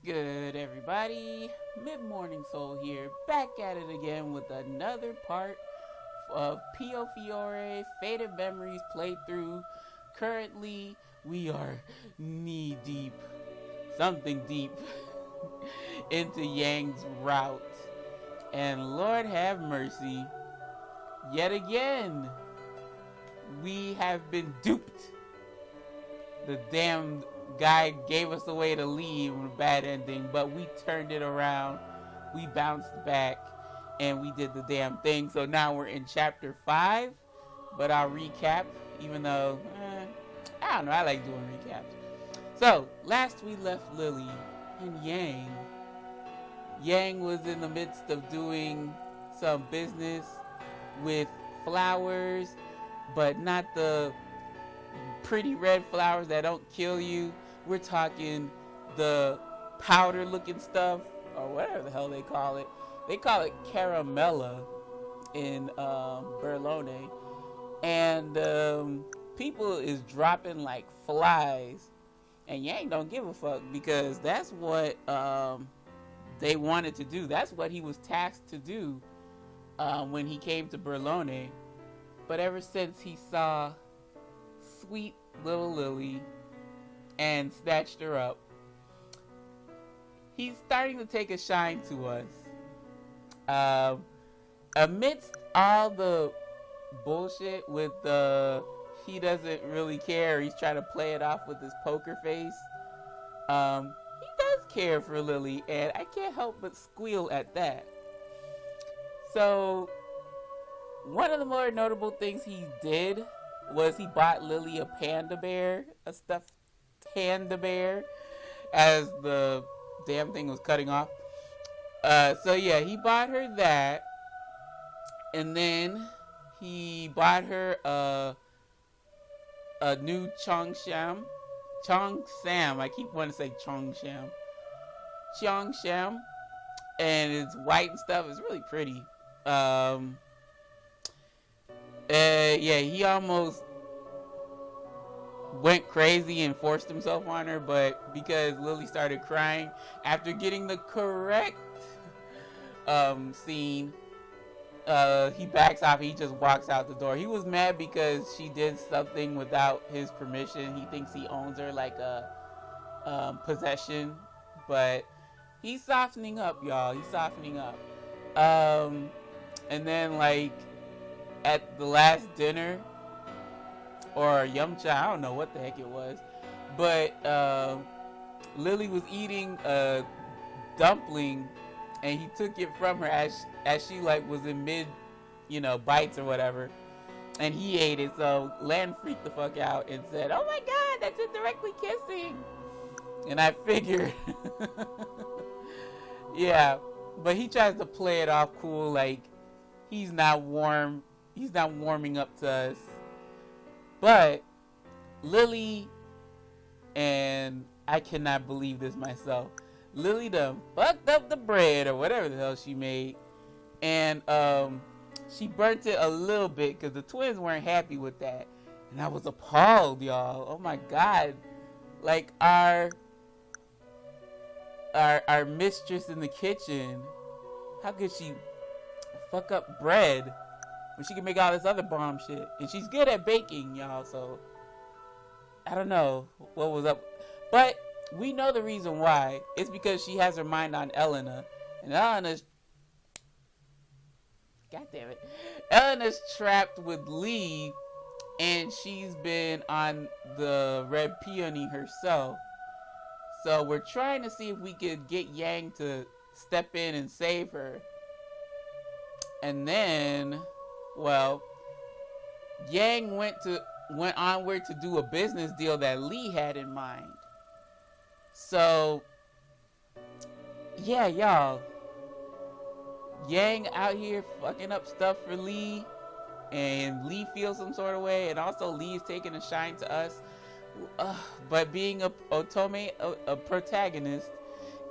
good, everybody? MidMorningSol here, back at it again with another part of Piofiore Faded Memories playthrough. Currently, we are knee deep, something deep, into Yang's route. And Lord have mercy, yet again, we have been duped. The damn guy gave us a way to leave with a bad ending, but we turned it around. We bounced back and we did the damn thing. So now we're in chapter 5, but I'll recap, even though I don't know, I like doing recaps. So last we left Lily and Yang. Yang was in the midst of doing some business with flowers, but not the pretty red flowers that don't kill you. We're talking the powder looking stuff, or whatever the hell they call it. They call it caramella in Berlone. And people is dropping like flies, and Yang don't give a fuck, because that's what they wanted to do. That's what he was tasked to do when he came to Berlone. But ever since he saw sweet little Lily and snatched her up, he's starting to take a shine to us. Amidst all the bullshit with he doesn't really care, he's trying to play it off with his poker face, he does care for Lily, and I can't help but squeal at that. So one of the more notable things he did was he bought Lily a panda bear, a stuffed panda bear, as the damn thing was cutting off. So yeah, he bought her that, and then he bought her a new Chongsam. I keep wanting to say Chongsam, and it's white and stuff. It's really pretty. Yeah, he almost went crazy and forced himself on her, but because Lily started crying after getting the correct scene, he backs off. He just walks out the door. He was mad because she did something without his permission. He thinks he owns her like a possession, but he's softening up, y'all. He's softening up. And then, like, at the last dinner, or yumcha, I don't know what the heck it was, but Lily was eating a dumpling, and he took it from her as she like was in mid, bites or whatever, and he ate it. So Lan freaked the fuck out and said, "Oh my God, that's indirectly kissing." And I figured, yeah, but he tries to play it off cool, like he's not warming up to us. But Lily, and I cannot believe this myself, Lily done fucked up the bread or whatever the hell she made, and she burnt it a little bit because the twins weren't happy with that, and I was appalled, y'all. Oh my God, like our mistress in the kitchen, how could she fuck up bread when she can make all this other bomb shit? And she's good at baking, y'all, so I don't know what was up. But we know the reason why. It's because she has her mind on Elena. And Elena's trapped with Lee, and she's been on the Red Peony herself. So we're trying to see if we could get Yang to step in and save her. And then, well, Yang went onward to do a business deal that Lee had in mind. So, yeah, y'all, Yang out here fucking up stuff for Lee, and Lee feels some sort of way, and also Lee is taking a shine to us. But being a Otome, a protagonist,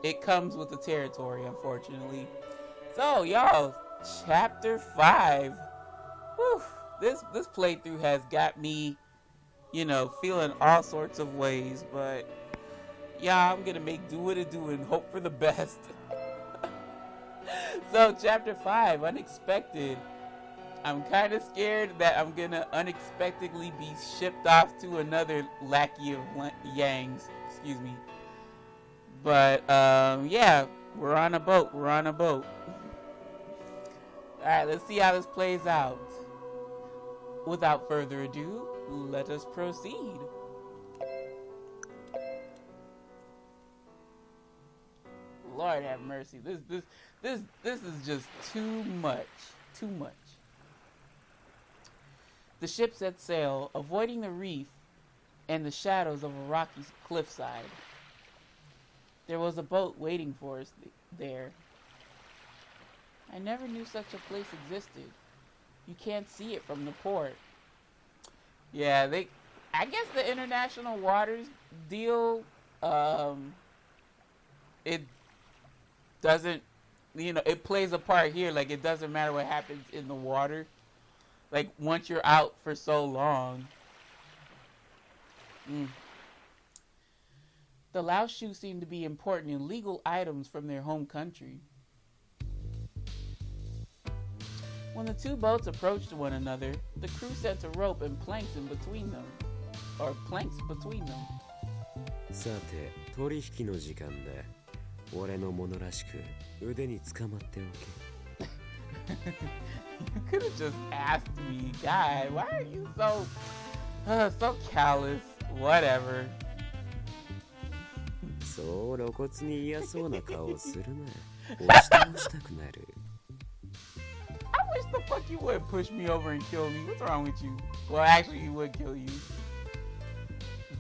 it comes with the territory, unfortunately. So, y'all, chapter 5. Whew, this playthrough has got me, feeling all sorts of ways, but Yeah, I'm gonna make do what it do and hope for the best. So, chapter 5, Unexpected. I'm kind of scared that I'm gonna unexpectedly be shipped off to another lackey of Yang's. Excuse me. But, yeah, we're on a boat. Alright, let's see how this plays out. Without further ado, let us proceed. Lord have mercy. This is just too much. The ship set sail, avoiding the reef and the shadows of a rocky cliffside. There was a boat waiting for us there. I never knew such a place existed. You can't see it from the port. Yeah, I guess the international waters deal, it doesn't, it plays a part here. Like, it doesn't matter what happens in the water. Like, once you're out for so long. The Laoshu seem to be important and legal items from their home country. When the two boats approached one another, the crew sent a rope and planks between them. さて、取引の時間だ。俺のものらしく腕に捕まっておけ。You could have just asked me, God, why are you so callous? Whatever. そう露骨に嫌そうな顔をするな。押したくなる。I wish the fuck you would push me over and kill me. What's wrong with you? Well, actually, he would kill you.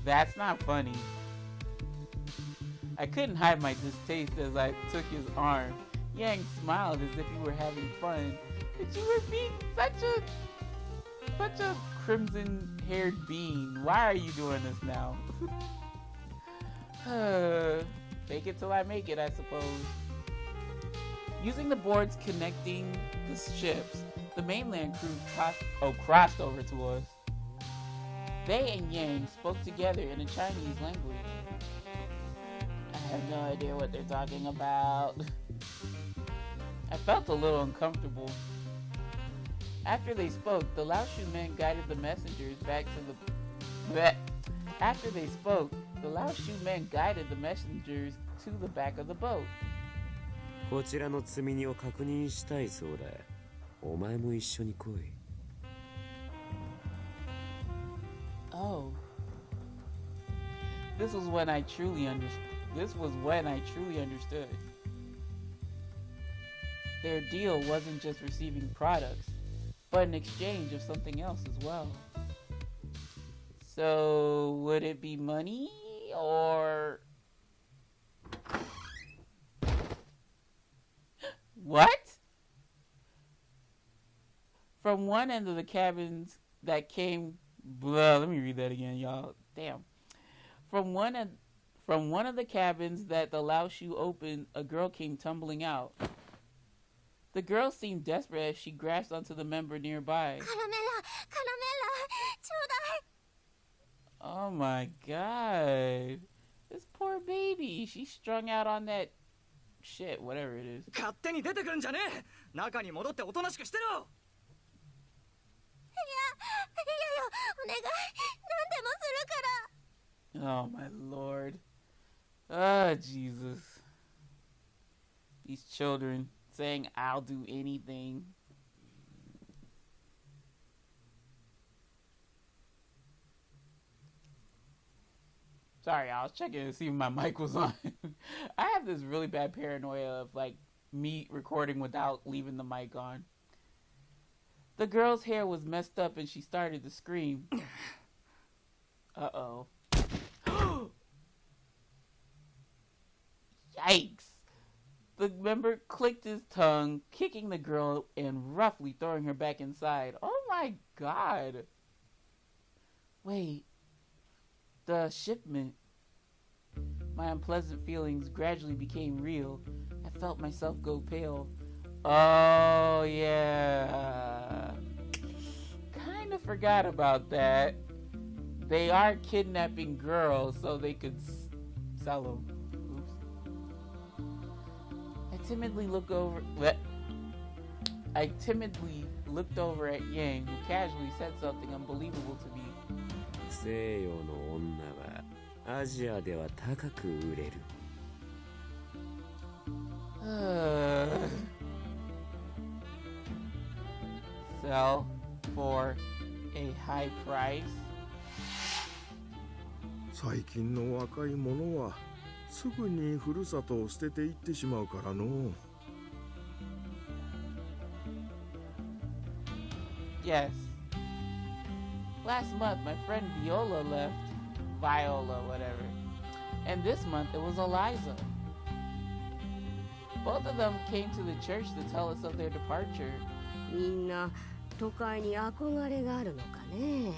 That's not funny. I couldn't hide my distaste as I took his arm. Yang smiled as if he were having fun. But you were being such a crimson-haired being. Why are you doing this now? Fake it till I make it, I suppose. Using the boards connecting the ships, the mainland crew crossed over to us. They and Yang spoke together in a Chinese language. I have no idea what they're talking about. I felt a little uncomfortable. After they spoke, the Laoshu men guided the messengers back to the back of the boat. こちらの積み荷を確認したいそうだ。お前も一緒に来い。Oh. This was when I truly understood. Their deal wasn't just receiving products, but an exchange of something else as well. So, would it be money or... What? From one end of the cabins that came... Let me read that again, y'all. Damn. From one of the cabins that the Laoshu opened, a girl came tumbling out. The girl seemed desperate as she grasped onto the member nearby. Caramella! Oh my god. This poor baby. She's strung out on that shit, whatever it is. 勝手に出てくるんじゃねえ。中に戻っておとなしくしてろ。いやよ、お願い。何でもするから。 Oh my lord. Oh, Jesus. These children saying, I'll do anything. Sorry, I was checking to see if my mic was on. I have this really bad paranoia of, like, me recording without leaving the mic on. The girl's hair was messed up and she started to scream. Uh-oh. Yikes. The member clicked his tongue, kicking the girl and roughly throwing her back inside. Oh my god. Wait. The shipment. My unpleasant feelings gradually became real. I felt myself go pale. Oh, yeah. Kind of forgot about that. They are kidnapping girls so they could sell them. Oops. I timidly looked over at Yang, who casually said something unbelievable to me. 西洋の女はアジアでは高く売れる。Sell for a high price? 最近の若い者はすぐにふるさとを捨てていってしまうからの。Yes. Last month, my friend Viola left. Viola, whatever. And this month, it was Eliza. Both of them came to the church to tell us of their departure. みんな都会に憧れがあるのかね。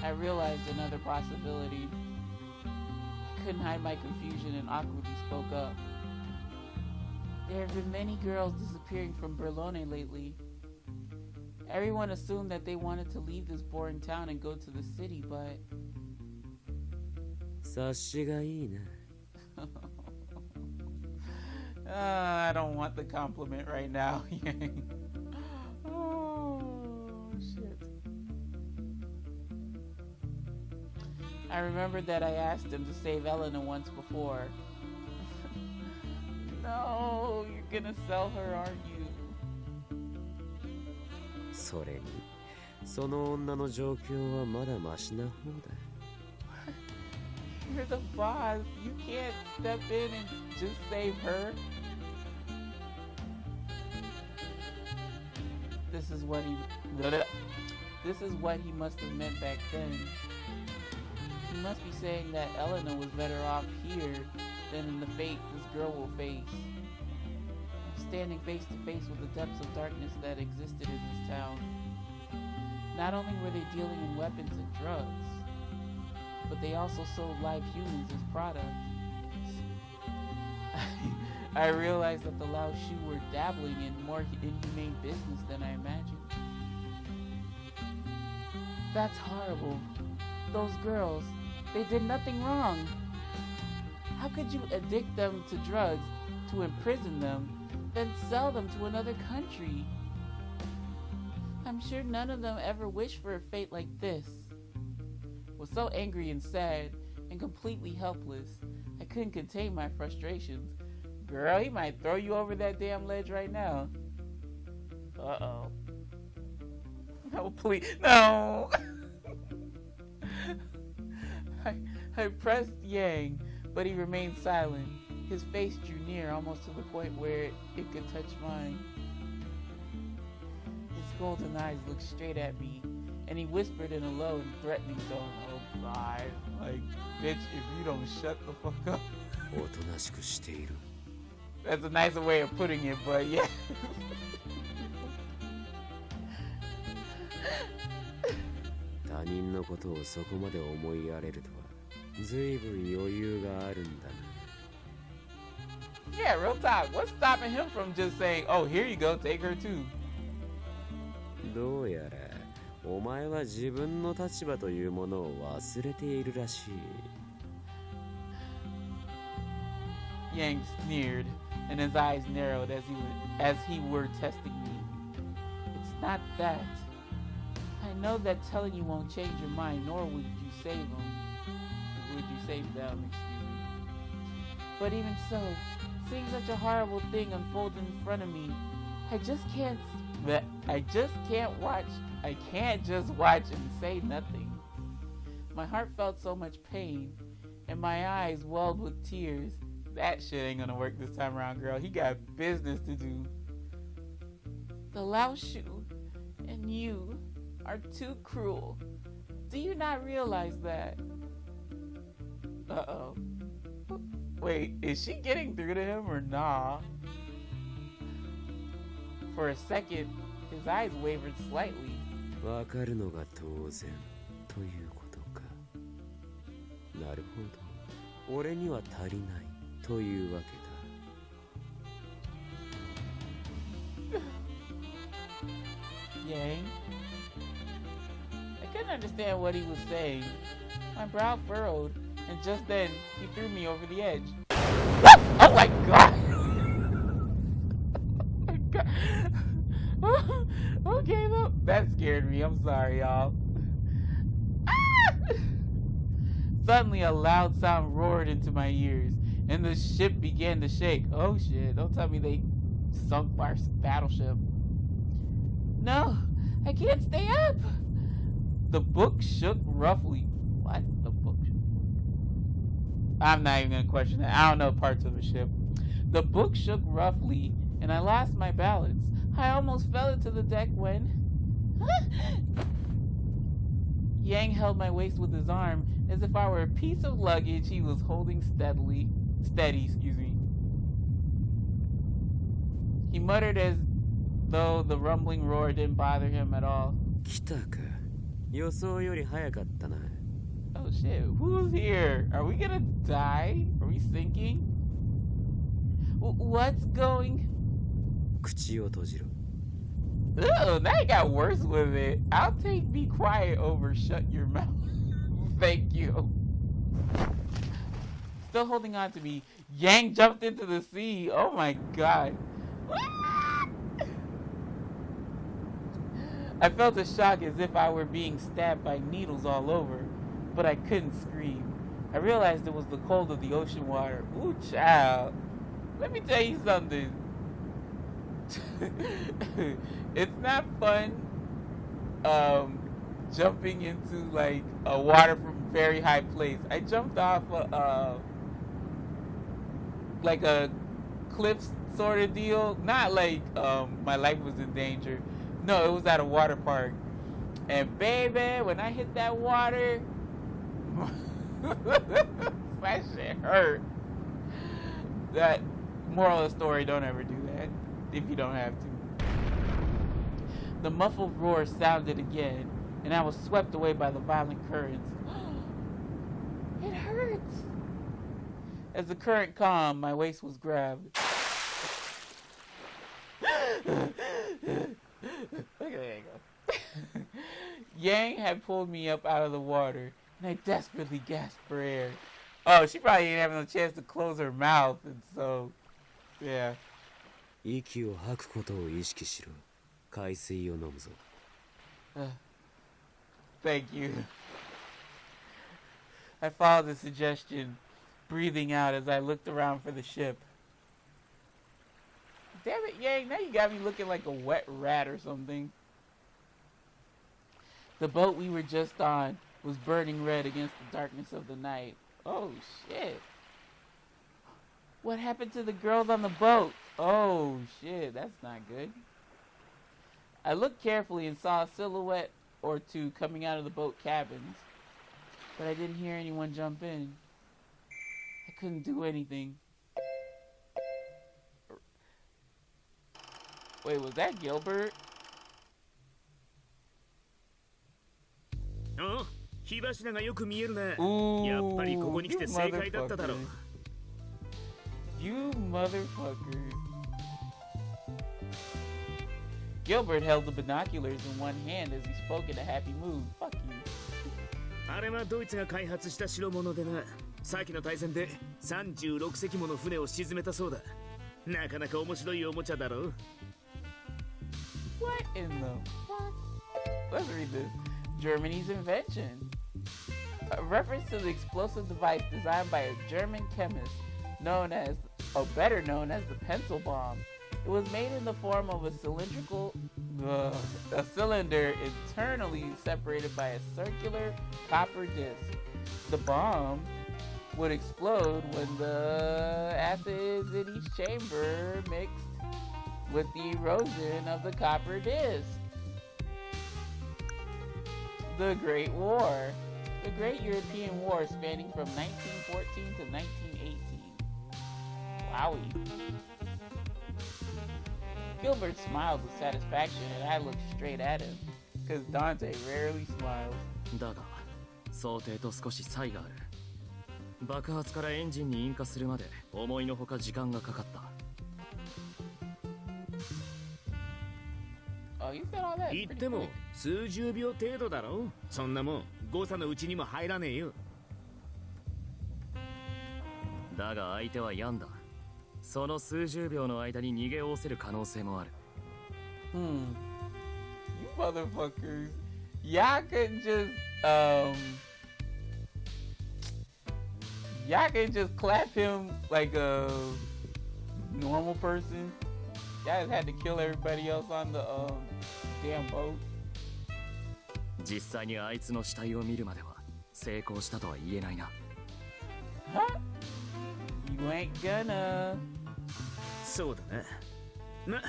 I realized another possibility. I couldn't hide my confusion and awkwardly spoke up. There have been many girls disappearing from Berlone lately. Everyone assumed that they wanted to leave this boring town and go to the city, but... 察しがいいな。I don't want the compliment right now. Oh, shit. I remembered that I asked him to save Elena once before. No, you're gonna sell her, aren't you? それに、その女の状況はまだマシな方だ。You're the boss. You can't step in and just save her. This is what he must have meant back then. He must be saying that Elena was better off here than in the fate this girl will face. I'm standing face to face with the depths of darkness that existed in this town. Not only were they dealing in weapons and drugs, but they also sold live humans as products. I realized that the Lao Shu were dabbling in more inhumane business than I imagined. That's horrible. Those girls, they did nothing wrong. How could you addict them to drugs, to imprison them, then sell them to another country? I'm sure none of them ever wished for a fate like this. I was so angry and sad and completely helpless. I couldn't contain my frustrations. Girl, he might throw you over that damn ledge right now. Uh-oh. No, please. No! I pressed Yang, but he remained silent. His face drew near, almost to the point where it could touch mine. His golden eyes looked straight at me, and he whispered in a low and threatening tone, "Oh God, like, bitch, if you don't shut the fuck up." おとなしくしている。 That's a nicer way of putting it, but yeah. 他人のことをそこまで思いやれるとは、随分余裕があるんだな。 Yeah, real talk. What's stopping him from just saying, "Oh, here you go, take her too"? どうやら、お前は自分の立場というものを忘れているらしい。 Yang sneered, and his eyes narrowed as he were testing me. It's not that. I know that telling you won't change your mind, nor would you save them. Would you save them, excuse me. But even so, seeing such a horrible thing unfold in front of me, I just can't watch. I can't just watch and say nothing. My heart felt so much pain, and my eyes welled with tears. That shit ain't gonna work this time around, girl. He got business to do. The Lao Shu and you are too cruel. Do you not realize that? Uh-oh. Wait, is she getting through to him or nah? For a second, his eyes wavered slightly. わかるのが当然ということか。なるほど。俺には足りないというわけだ。Yang? I couldn't couldn't understand what he was saying. My brow furrowed, and just then he threw me over the edge. Oh my god! Oh my god. Okay, though. That scared me. I'm sorry, y'all. Ah! Suddenly, a loud sound roared into my ears, and the ship began to shake. Oh shit! Don't tell me they sunk our battleship. No, I can't stay up. The book shook roughly. What? The book? I'm not even gonna question that. I don't know parts of the ship. The book shook roughly, and I lost my balance. I almost fell into the deck when Yang held my waist with his arm as if I were a piece of luggage he was holding steady. He muttered as though the rumbling roar didn't bother him at all. 来たか。予想より早かったな。 Oh shit, who's here? Are we gonna die? Are we sinking? What's going? 口を閉じろ。 Ew, now it got worse with it. I'll take be quiet over shut your mouth. Thank you. Still holding on to me, Yang jumped into the sea. Oh my god. I felt a shock as if I were being stabbed by needles all over, but I couldn't scream. I realized it was the cold of the ocean water. Ooh, child. Let me tell you something. It's not fun jumping into like a water from a very high place. I jumped off like a cliff sort of deal. Not like my life was in danger. No, it was at a water park. And baby, when I hit that water, that shit hurt. That moral of the story, don't ever do that if you don't have to. The muffled roar sounded again, and I was swept away by the violent currents. It hurts. As the current calmed, my waist was grabbed. Okay, there you go. Yang had pulled me up out of the water, and I desperately gasped for air. Oh, she probably didn't have no chance to close her mouth, and so, yeah. 息を吐くことを意識しろ。海水を飲むぞ。Thank you. I followed the suggestion, breathing out as I looked around for the ship. Damn it, Yang, now you got me looking like a wet rat or something. The boat we were just on was burning red against the darkness of the night. Oh, shit. What happened to the girls on the boat? Oh, shit, that's not good. I looked carefully and saw a silhouette or two coming out of the boat cabins, but I didn't hear anyone jump in. I couldn't do anything. Wait, was that Gilbert? お、火柱がよく見えるね。 Ooh, やっぱりここに来て正解だっただろう。 You motherfuckers. Gilbert held the binoculars in one hand as he spoke in a happy mood. Fuck you. あれはドイツが開発した代物でな。先の大戦で36隻もの船を沈めたそうだ。なかなか面白いおもちゃだろう。 What in the fuck? Let's read this. Germany's invention. A reference to the explosive device designed by a German chemist better known as the pencil bomb. It was made in the form of a cylinder internally separated by a circular copper disc. The bomb would explode when the acids in each chamber mixed with the erosion of the copper disc. The Great War. The Great European War spanning from 1914 to 1918. Wowie. Gilbert smiled with satisfaction and I looked straight at him, because Dante rarely smiles. だが、想定と少し差異がある。爆発からエンジンに引火するまで思いのほか時間がかかった。Wow, you said all that 言っ pretty ても quick. 数十秒程度だろ。そんなもん誤差のうちにも入らねえよ。だが相手はヤンだ。その数十秒の間に逃げおせる可能性もある。You motherfuckers. Y'all could just, y'all could just clap him like a normal person. Y'all just had to kill everybody else on the, damn boat. 実際にあいつの死体を見るまでは成功したとは言えないな。Huh? You ain't gonna. そうだな。ま、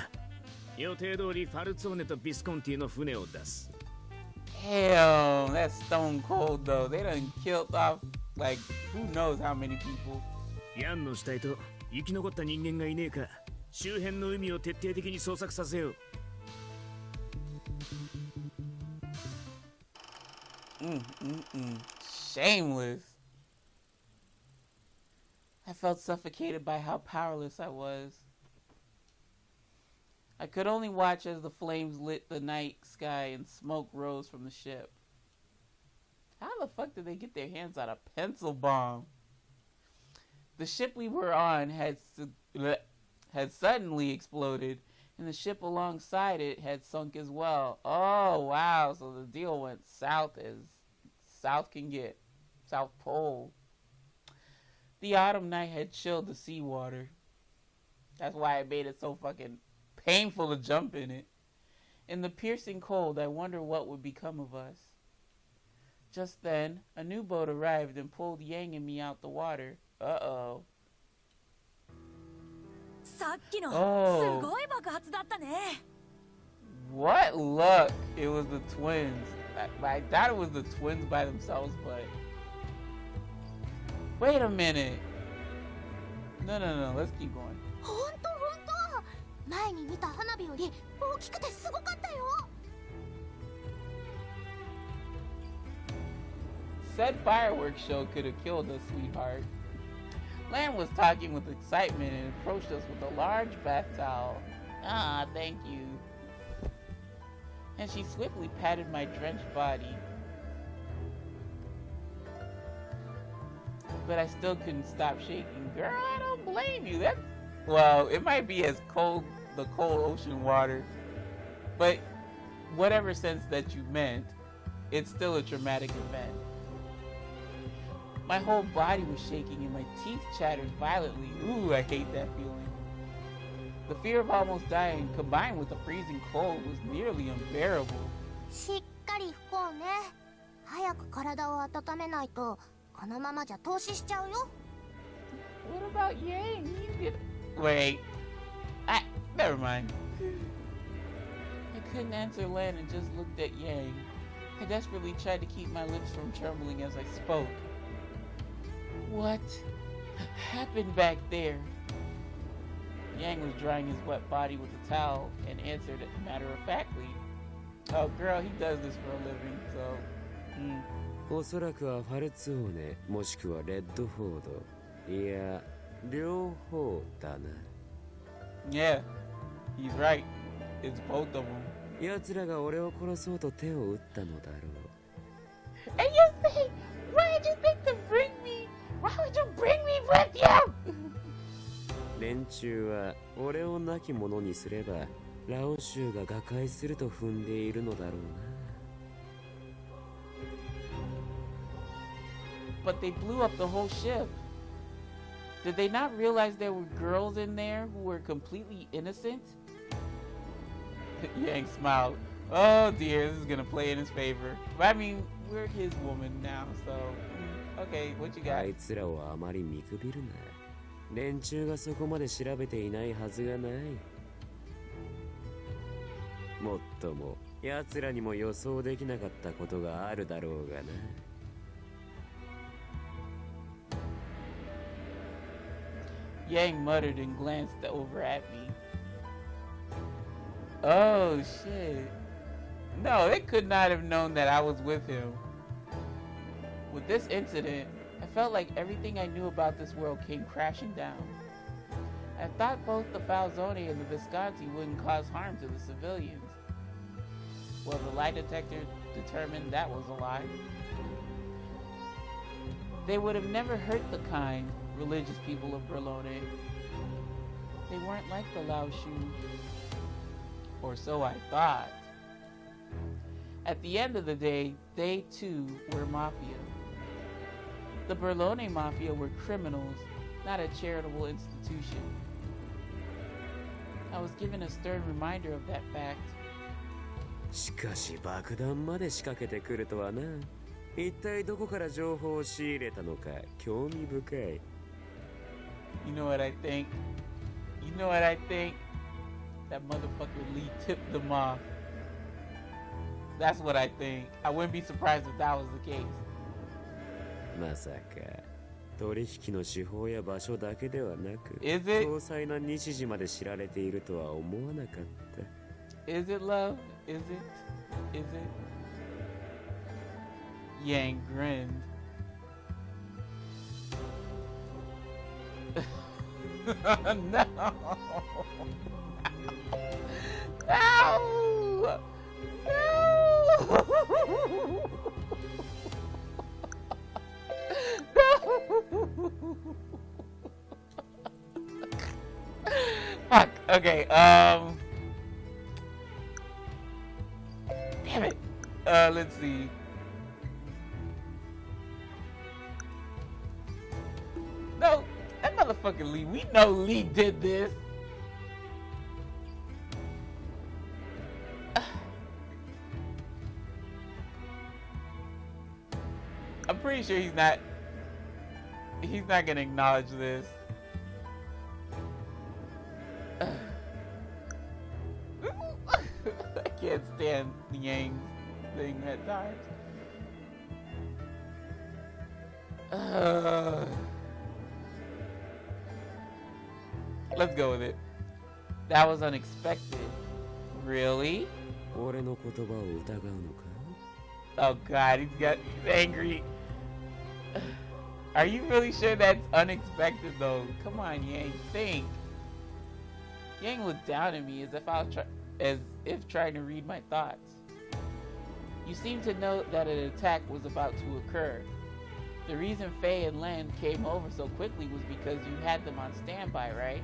予定通りファルツォーネとビスコンティの船を出す。Damn, that's stone cold though. They done killed off like who knows how many people. ヤンの死体と生き残った人間がいねえか、周辺の海を徹底的に捜索させよう。Shameless. I felt suffocated by how powerless I was. I could only watch as the flames lit the night sky and smoke rose from the ship. How the fuck did they get their hands on a pencil bomb? The ship we were on had suddenly exploded, and the ship alongside it had sunk as well. Oh, wow. So the deal went south as south can get. South Pole. The autumn night had chilled the seawater. That's why it made it so fucking painful to jump in it. In the piercing cold, I wondered what would become of us. Just then, a new boat arrived and pulled Yang and me out the water. Uh-oh. さっきの Oh. すごい爆発だったね。 What luck it was the twins. I thought it was the twins by themselves, but... Wait a minute. No, let's keep going. ほんと前に見た花火より大きくてすごかったよ。 Said fireworks show could have killed us, sweetheart. Lan was talking with excitement and approached us with a large bath towel. Ah, thank you. And she swiftly patted my drenched body. But I still couldn't stop shaking. Girl, I don't blame you. That's, well, it might be as cold, the cold ocean water, but whatever sense that you meant, it's still a traumatic event. My whole body was shaking and my teeth chattered violently. Ooh, I hate that feeling. The fear of almost dying combined with the freezing cold was nearly unbearable. しっかり拭こうね。早く体を温めないとこのままじゃ凍死しちゃうよ。 What about Yang? You get... Wait. Never mind. I couldn't answer Lan and just looked at Yang. I desperately tried to keep my lips from trembling as I spoke. What happened back there? Yang was drying his wet body with a towel and answered it matter-of-factly. Oh, girl, he does this for a living, so... おそらくはファルツォーネもしくはレッドフォード、いや両方だな。 Yeah, he's right. It's both of them. 奴らが俺を殺そうと手を打ったのだろう。 And you say, why did you think to bring me? Why would you bring me with you? 連中は俺を亡き者にすればラオ州が瓦解すると踏んでいるのだろうな。 But they blew up the whole ship. Did they not realize there were girls in there who were completely innocent? Yang smiled. Oh dear, this is gonna play in his favor. But I mean, we're his woman now, so... Okay, what you あ got? いつらをあまり見くびるな。連中がそこまで調べていないはずがない。もっとも奴らにも予想できなかったことがあるだろうがな。 Yang muttered and glanced over at me. Oh shit. No, they could not have known that I was with him. With this incident, I felt like everything I knew about this world came crashing down. I thought both the Falzone and the Visconti wouldn't cause harm to the civilians. Well, the lie detector determined that was a lie. They would have never hurt the kind, religious people of Berlone. They weren't like the Lao Shu. Or so I thought. At the end of the day, they too were mafia. The Berlone Mafia were criminals, not a charitable institution. I was given a stern reminder of that fact. しかし爆弾まで仕掛けてくるとはな。一体どこから情報を仕入れたのか興味深い。You know what I think? You know what I think? That motherfucker Lee tipped them off. That's what I think. I wouldn't be surprised if that was the case. まさか取引の手法や場所だけではなく、詳細な日時まで知られているとは思わなかった。Is it love? Is it? Is it? Yang grinned. No! No! Fuck. Okay. Damn it. Let's see. No, that motherfucker Lee. We know Lee did this. I'm pretty sure he's not gonna acknowledge this. I can't stand the Yang thing at times. Let's go with it. That was unexpected. Really? 俺の言葉を疑うのか? Oh god, he's angry. Are you really sure that's unexpected though? Come on, Yang, think. Yang looked down at me as if trying to read my thoughts. You seem to know that an attack was about to occur. The reason Faye and Lan came over so quickly was because you had them on standby, right?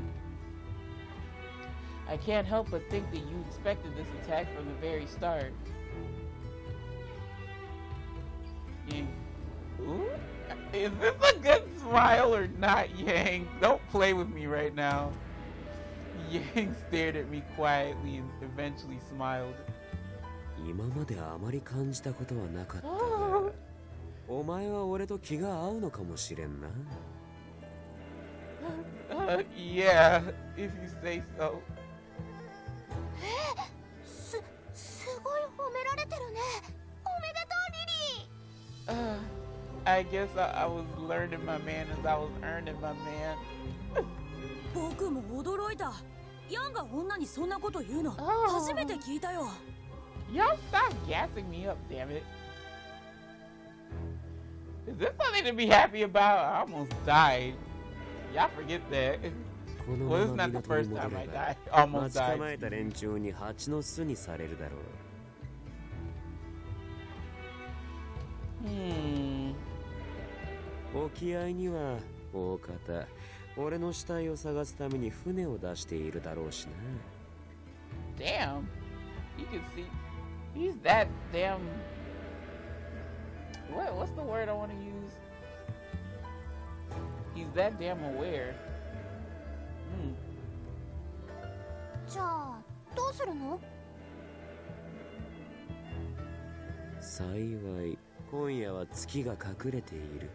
I can't help but think that you expected this attack from the very start. Yang. Ooh? Is this a good smile or not, Yang? Don't play with me right now. Yang stared at me quietly and eventually smiled. 今まであまり感じたことはなかったが、お前は俺と気が合うのかもしれんな。Yeah, if you say so. すごい褒められてるね。おめでとう、リリー。I guess I was learning my manners. I was earning my man. 僕も驚いた。ヤンが女にそんなこと言うの初めて聞いたよ。Y'all stop gassing me up, damn it. Is this something to be happy about? I almost died. Y'all forget that. Well, this is not the first time I died. Almost died. 待ち構えた連中に蜂の巣にされるだろう。沖合には大方俺の死体を探すために船を出しているだろうしな。Damn, you can see he's that damn. What's the word I want to use? He's that damn aware. じゃあどうするの？幸い今夜は月が隠れている。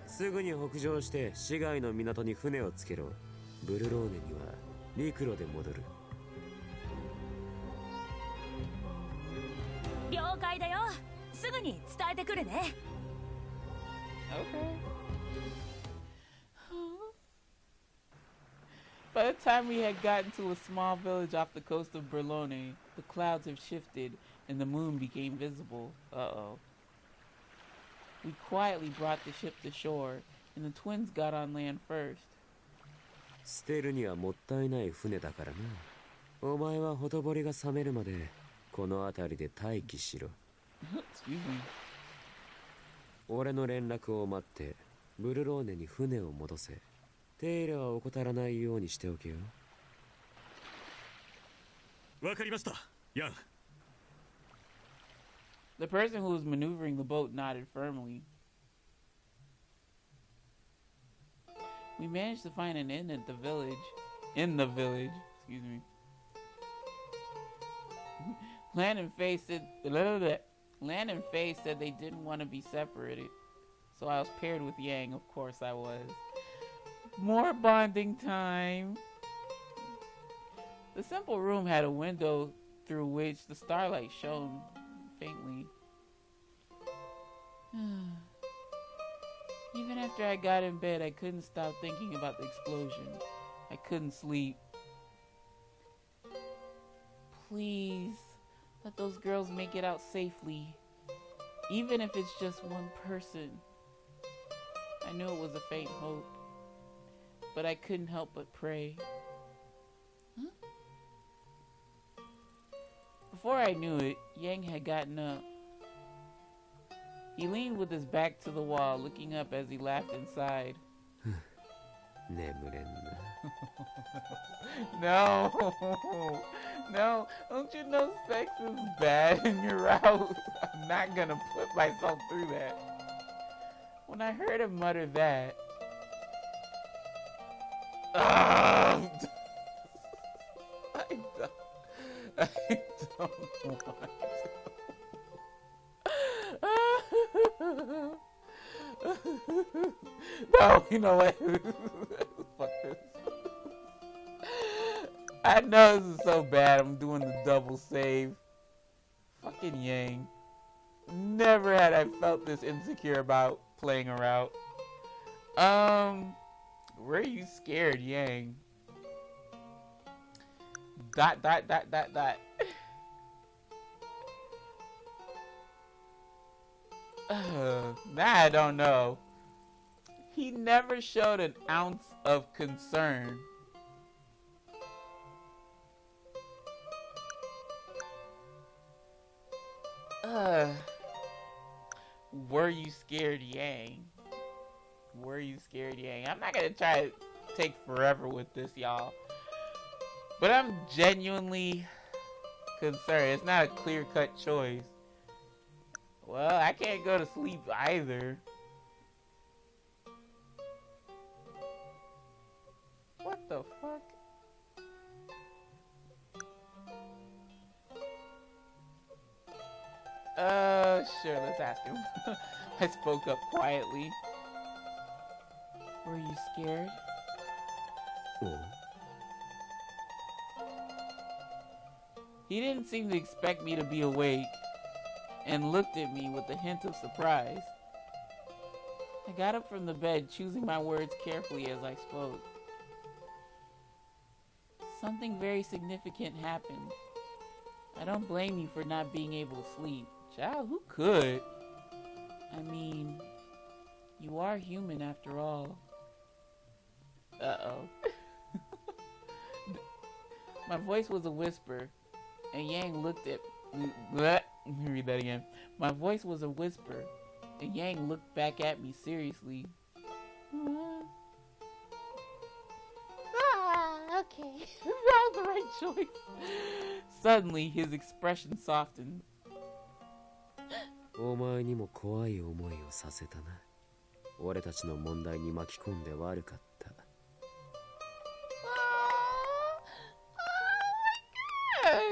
すぐに北上して市街の港に船をつけろ。ブルローネには陸路で戻る。了解だよ。すぐに伝えてくるね。Okay. By the time we had gotten to a small village off the coast of Berlone, the clouds have shifted and the moon became visible. Uh-oh. We quietly brought the ship to shore, and the twins got on land first. 捨てるにはもったいない船だからな。お前はほとぼりが冷めるまでこの辺りで待機しろ。Excuse me. 俺の連絡を待ってブルローネに船を戻せ。手入れは怠らないようにしておけよ。わかりました、ヤン。The person who was maneuvering the boat nodded firmly. We managed to find an inn at the village. In the village, excuse me. Lan and Faye said they didn't want to be separated, so I was paired with Yang. Of course I was. More bonding time. The simple room had a window through which the starlight shone faintly. Even after I got in bed, I couldn't stop thinking about the explosion. I couldn't sleep. Please, let those girls make it out safely. Even if it's just one person. I knew it was a faint hope, but I couldn't help but pray. Huh? Before I knew it, Yang had gotten up. He leaned with his back to the wall, looking up as he laughed inside. No, no, don't you know sex is bad and you're out? I'm not gonna put myself through that. When I heard him mutter that, I don't want to. No, you know what? Fuck this. I know this is so bad. I'm doing the double save. Fucking Yang. Never had I felt this insecure about playing her out. Were you scared, Yang? ... Nah, I don't know. He never showed an ounce of concern. Were you scared, Yang? Were you scared, Yang? I'm not gonna try to take forever with this, y'all. But I'm genuinely concerned. It's not a clear-cut choice. Well, I can't go to sleep either. What the fuck? Sure, let's ask him. I spoke up quietly. Were you scared? He didn't seem to expect me to be awake and looked at me with a hint of surprise. I got up from the bed, choosing my words carefully as I spoke. Something very significant happened. I don't blame you for not being able to sleep. Child, who could? I mean, you are human after all. Uh-oh. My voice was a whisper, and Yang looked at me. Let me read that again. My voice was a whisper, and Yang looked back at me seriously. Okay. That was the right choice. Suddenly, his expression softened. お前にも怖い思いをさせたな。俺たちの問題に巻き込んで悪かった。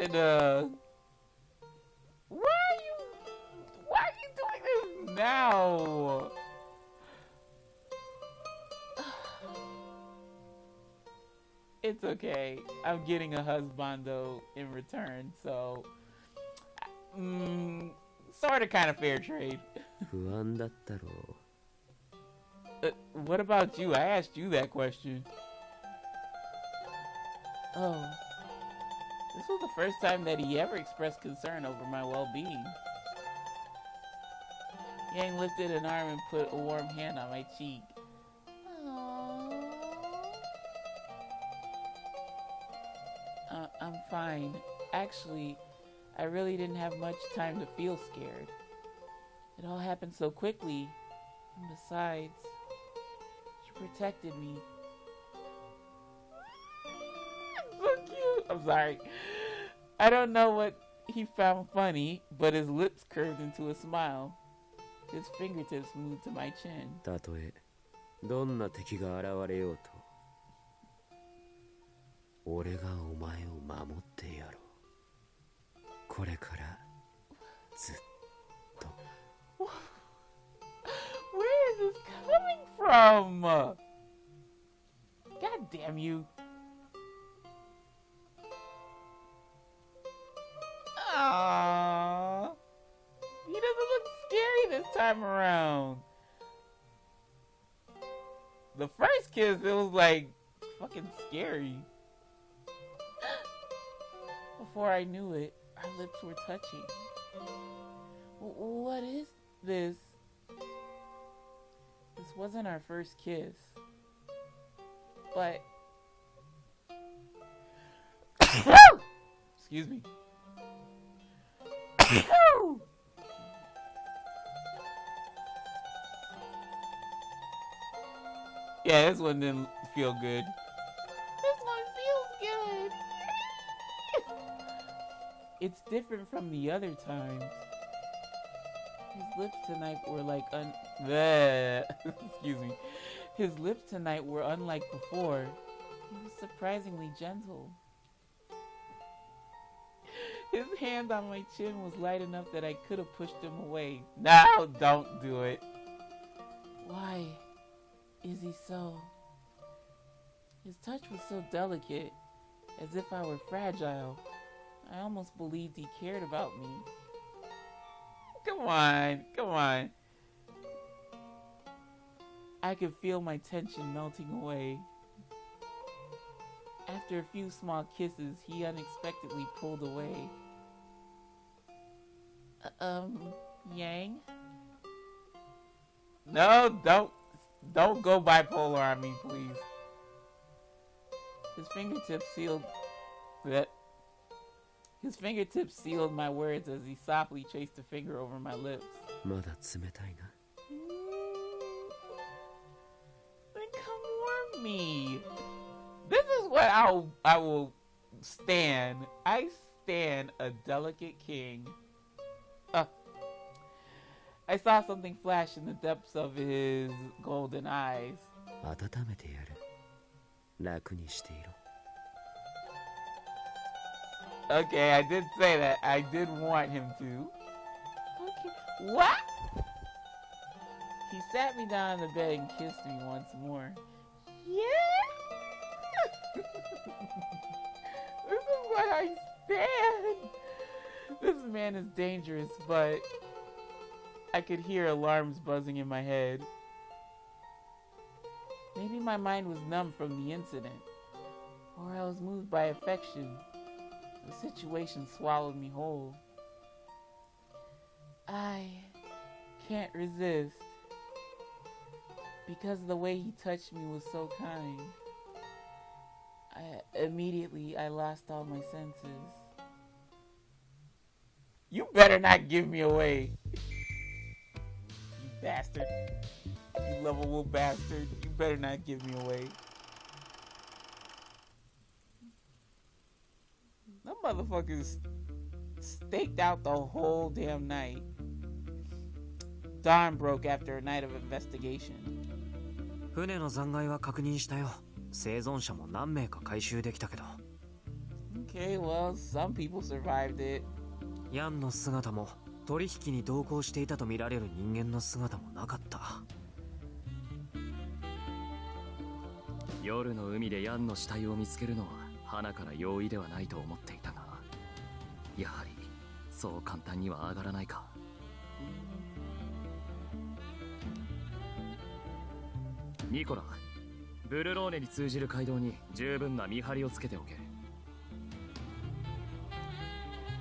And why are you doing this now? It's okay. I'm getting a husbando in return, so sort of kind of fair trade. 不安だったろう。What about you? I asked you that question. Oh. This was the first time that he ever expressed concern over my well-being. Yang lifted an arm and put a warm hand on my cheek. I'm fine. Actually, I really didn't have much time to feel scared. It all happened so quickly, and besides, she protected me. So cute. I'm sorry. I don't know what he found funny, but his lips curved into a smile. His fingertips moved to my chin. たとえどんな敵が現れようと、俺がお前を守ってやろう。これからずっと。Where is this coming from? God damn you. Aww. He doesn't look scary this time around. The first kiss, it was like fucking scary. Before I knew it, our lips were touching. What is this? This wasn't our first kiss. But... Excuse me. Yeah, this one didn't feel good. This one feels good. It's different from the other times. His lips tonight were like excuse me. His lips tonight were unlike before. He was surprisingly gentle. His hand on my chin was light enough that I could have pushed him away. No, don't do it. Why is he so? His touch was so delicate, as if I were fragile. I almost believed he cared about me. Come on, come on. I could feel my tension melting away. After a few small kisses, he unexpectedly pulled away. Yang? No, don't go bipolar on me, please. His fingertips sealed my words as he softly traced a finger over my lips. まだ冷たいな。 Then come warm me. This is what I will stand. I stand a delicate king. I saw something flash in the depths of his golden eyes. 温めてやる。楽にしていろ。 Okay, I did say that. I did want him to. Okay. What? He sat me down in the bed and kissed me once more. Yeah! This is what I stand. This man is dangerous, but I could hear alarms buzzing in my head. Maybe my mind was numb from the incident, or I was moved by affection. The situation swallowed me whole. I can't resist, because the way he touched me was so kind. Immediately I lost all my senses. You better not give me away. You bastard. You lovable bastard. You better not give me away. Them motherfuckers staked out the whole damn night. Dawn broke after a night of investigation. 船の残骸は確認したよ。生存者も何名か回収できたけど。Okay, well, some people survived it. ヤンの姿も取引に同行していたとみられる人間の姿もなかった。夜の海でヤンの死体を見つけるのは花から容易ではないと思っていたが、やはりそう簡単には上がらないか。ニコラ、ブルローネに通じる街道に十分な見張りをつけておけ。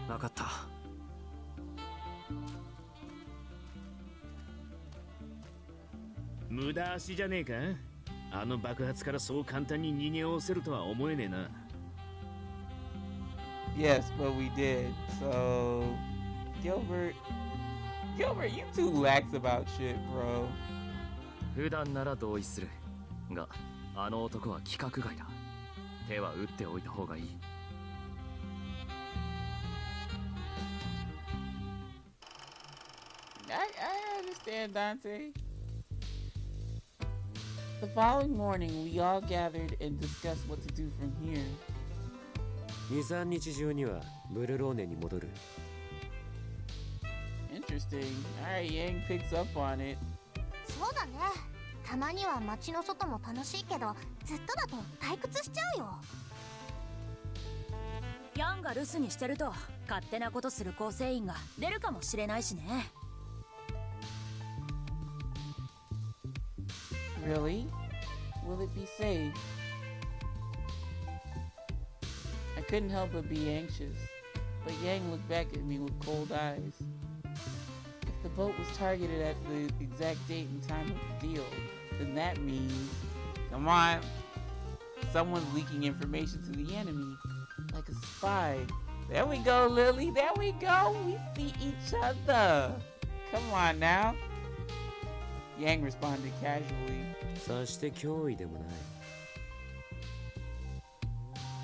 分かった。無駄足じゃねえか。あの爆発からそう簡単に逃げおせるとは思えねえな。Yes, but we did. So, Gilbert, you too lax about shit, bro. 普段なら同意するが、あの男は規格外だ。手は打っておいた方がいい。I understand, Dante. The following morning, we all gathered and discussed what to do from here. 2、3日中にはブルローネに戻る。Interesting. Alright, Yang picks up on it. そうだね。たまには街の外も楽しいけど、ずっとだと退屈しちゃうよ。ヤンが留守にしてると勝手なことする構成員が出るかもしれないしね。Really? Will it be safe? I couldn't help but be anxious, but Yang looked back at me with cold eyes. If the boat was targeted at the exact date and time of the deal, then that means, come on, someone's leaking information to the enemy, like a spy. There we go, Lily, there we go, we see each other. Come on now. Yang responded casually. さして脅威でもない。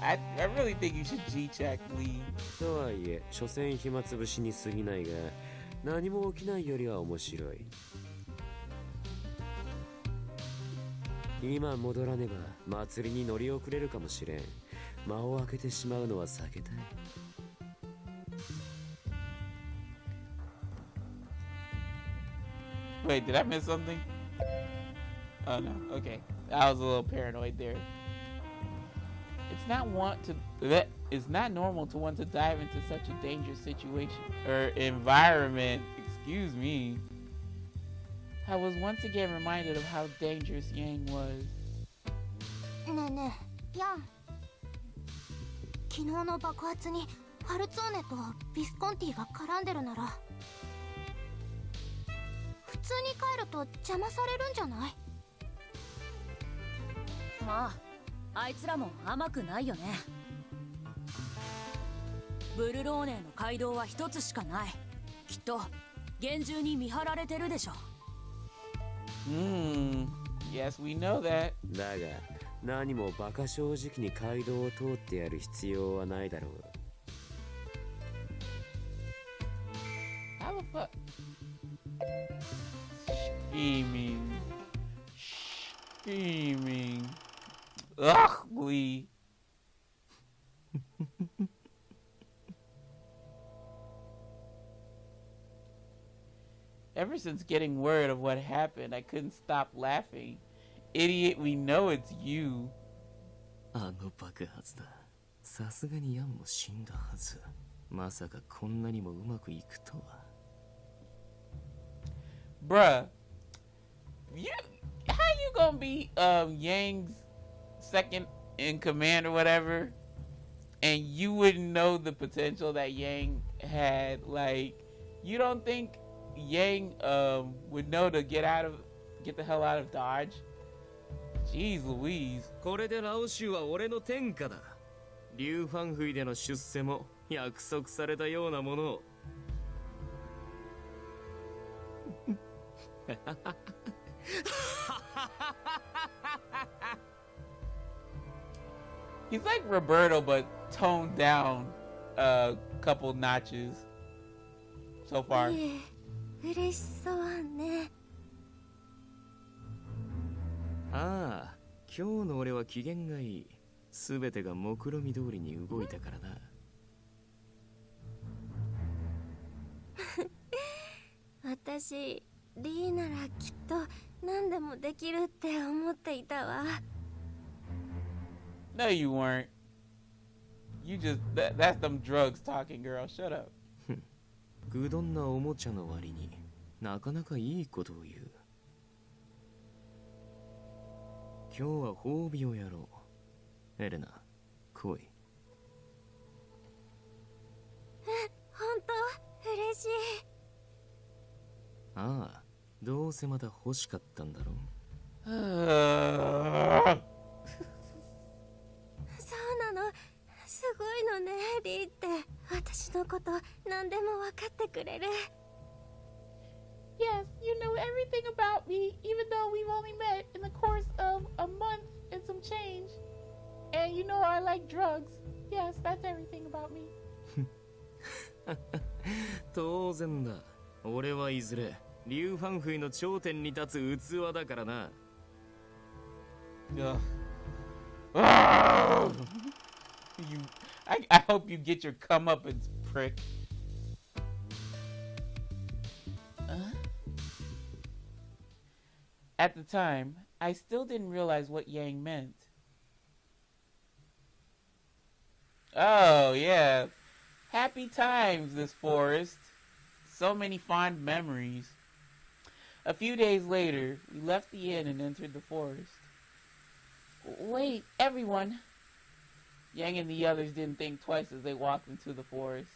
I really think you should G-check Lee. とはいえ、所詮暇つぶしに過ぎないが、何も起きないよりは面白い。今戻らねば祭りに乗り遅れるかもしれん。間を空けてしまうのは避けたい。Wait, did I miss something? Oh no, okay. I was a little paranoid there. It's not normal to want to dive into such a dangerous situation or environment. Excuse me. I was once again reminded of how dangerous Yang was. ねえねえ、ヤン。昨日の爆発にハルツォーネとビスコンティが絡んでるなら、普通に帰ると邪魔されるんじゃない？まあ、あいつらも甘くないよね。ブルローネの街道は一つしかない。きっと厳重に見張られてるでしょ。Yes, we know that. だが、何もバカ正直に街道を通ってやる必要はないだろう。How the fuck? Scheming. Ugh, Lee. Ever since getting word of what happened, I couldn't stop laughing. Idiot, we know it's you. あの爆発だ。さすがにヤンも死んだはず。まさかこんなにもうまくいくとは。Bruh, how you gonna be Yang's second in command or whatever, and you wouldn't know the potential that Yang had? Like, you don't think Yang would know to get the hell out of Dodge? Jeez Louise. これでラオシュは俺の天下だ。リュウファンフイでの出世も約束されたようなものを。He's like Roberto, but toned down a couple notches so far. 嬉しそうね。ああ、今日の俺は機嫌がいい。すべてが目論見通りに動いたからな。私、リーならきっと何でもできるって思っていたわ。No, you weren't. You just that's them drugs talking, girl. Shut up. ぐどんなおもちゃの割になかなかいいことを言う。今日は褒美をやろう。エレナ、来い。本当嬉しい。ああ、どうせまた欲しかったんだろう。そうなの。すごいのね、リーって。私のこと何でも分かってくれる。Yes, you know everything about me, even though we've only met in the course of a month and some change. And you know I like drugs. Yes, that's everything about me. 当然だ。俺はいずれリュウ・ファンフイの頂点に立つ器だからな。I hope you get your comeuppance, prick. At the time, I still didn't realize what Yang meant. Oh, yeah. Happy times, this forest. So many fond memories. A few days later, we left the inn and entered the forest. Wait, everyone. Yang and the others didn't think twice as they walked into the forest.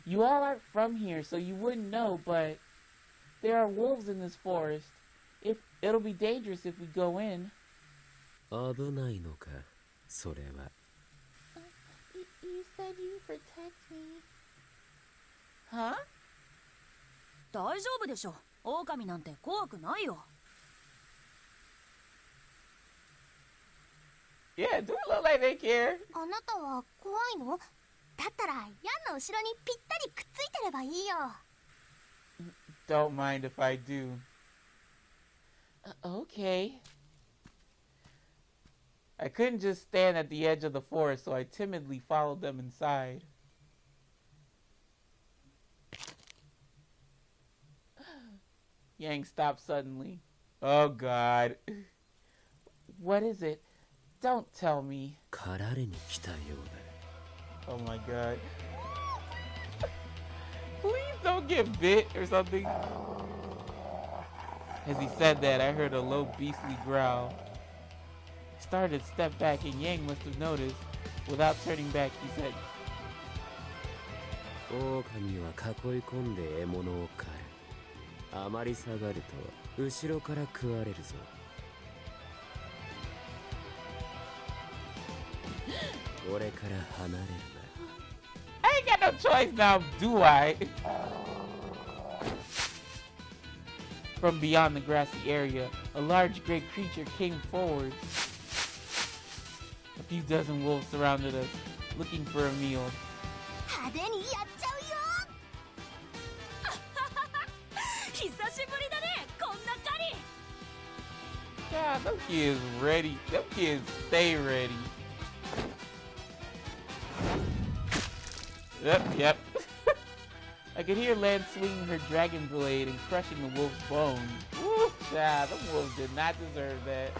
You all aren't from here, so you wouldn't know, but there are wolves in this forest. It'll be dangerous if we go in. 危ないのか、それは。You said you protect me. Huh? 大丈夫でしょ。狼なんて怖くないよ。Yeah, do it look like they care? あなたは怖いの？だったらヤンの後ろにぴったりくっついてればいいよ。Don't mind if I do. Okay. I couldn't just stand at the edge of the forest, so I timidly followed them inside. Yang stopped suddenly. Oh, God. What is it? Don't tell me. 狩られに来たようだ。Oh my god. Please don't get bit or something. As he said that, I heard a low beastly growl. I started to step back and Yang must have noticed. Without turning back, he said, 狼は囲い込んで獲物を狩る。あまり下がると後ろから食われるぞ。俺から離れるな。I ain't got no choice now, do I? From beyond the grassy area, a large gray creature came forward. A few dozen wolves surrounded us, looking for a meal. 派手にやっちゃうよ。久しぶりだね、こんな狩り。God, them kids ready. Them kids stay ready. Yep. I could hear Lan swinging her dragon blade and crushing the wolf's bones. Woo, child, them wolves did not deserve that.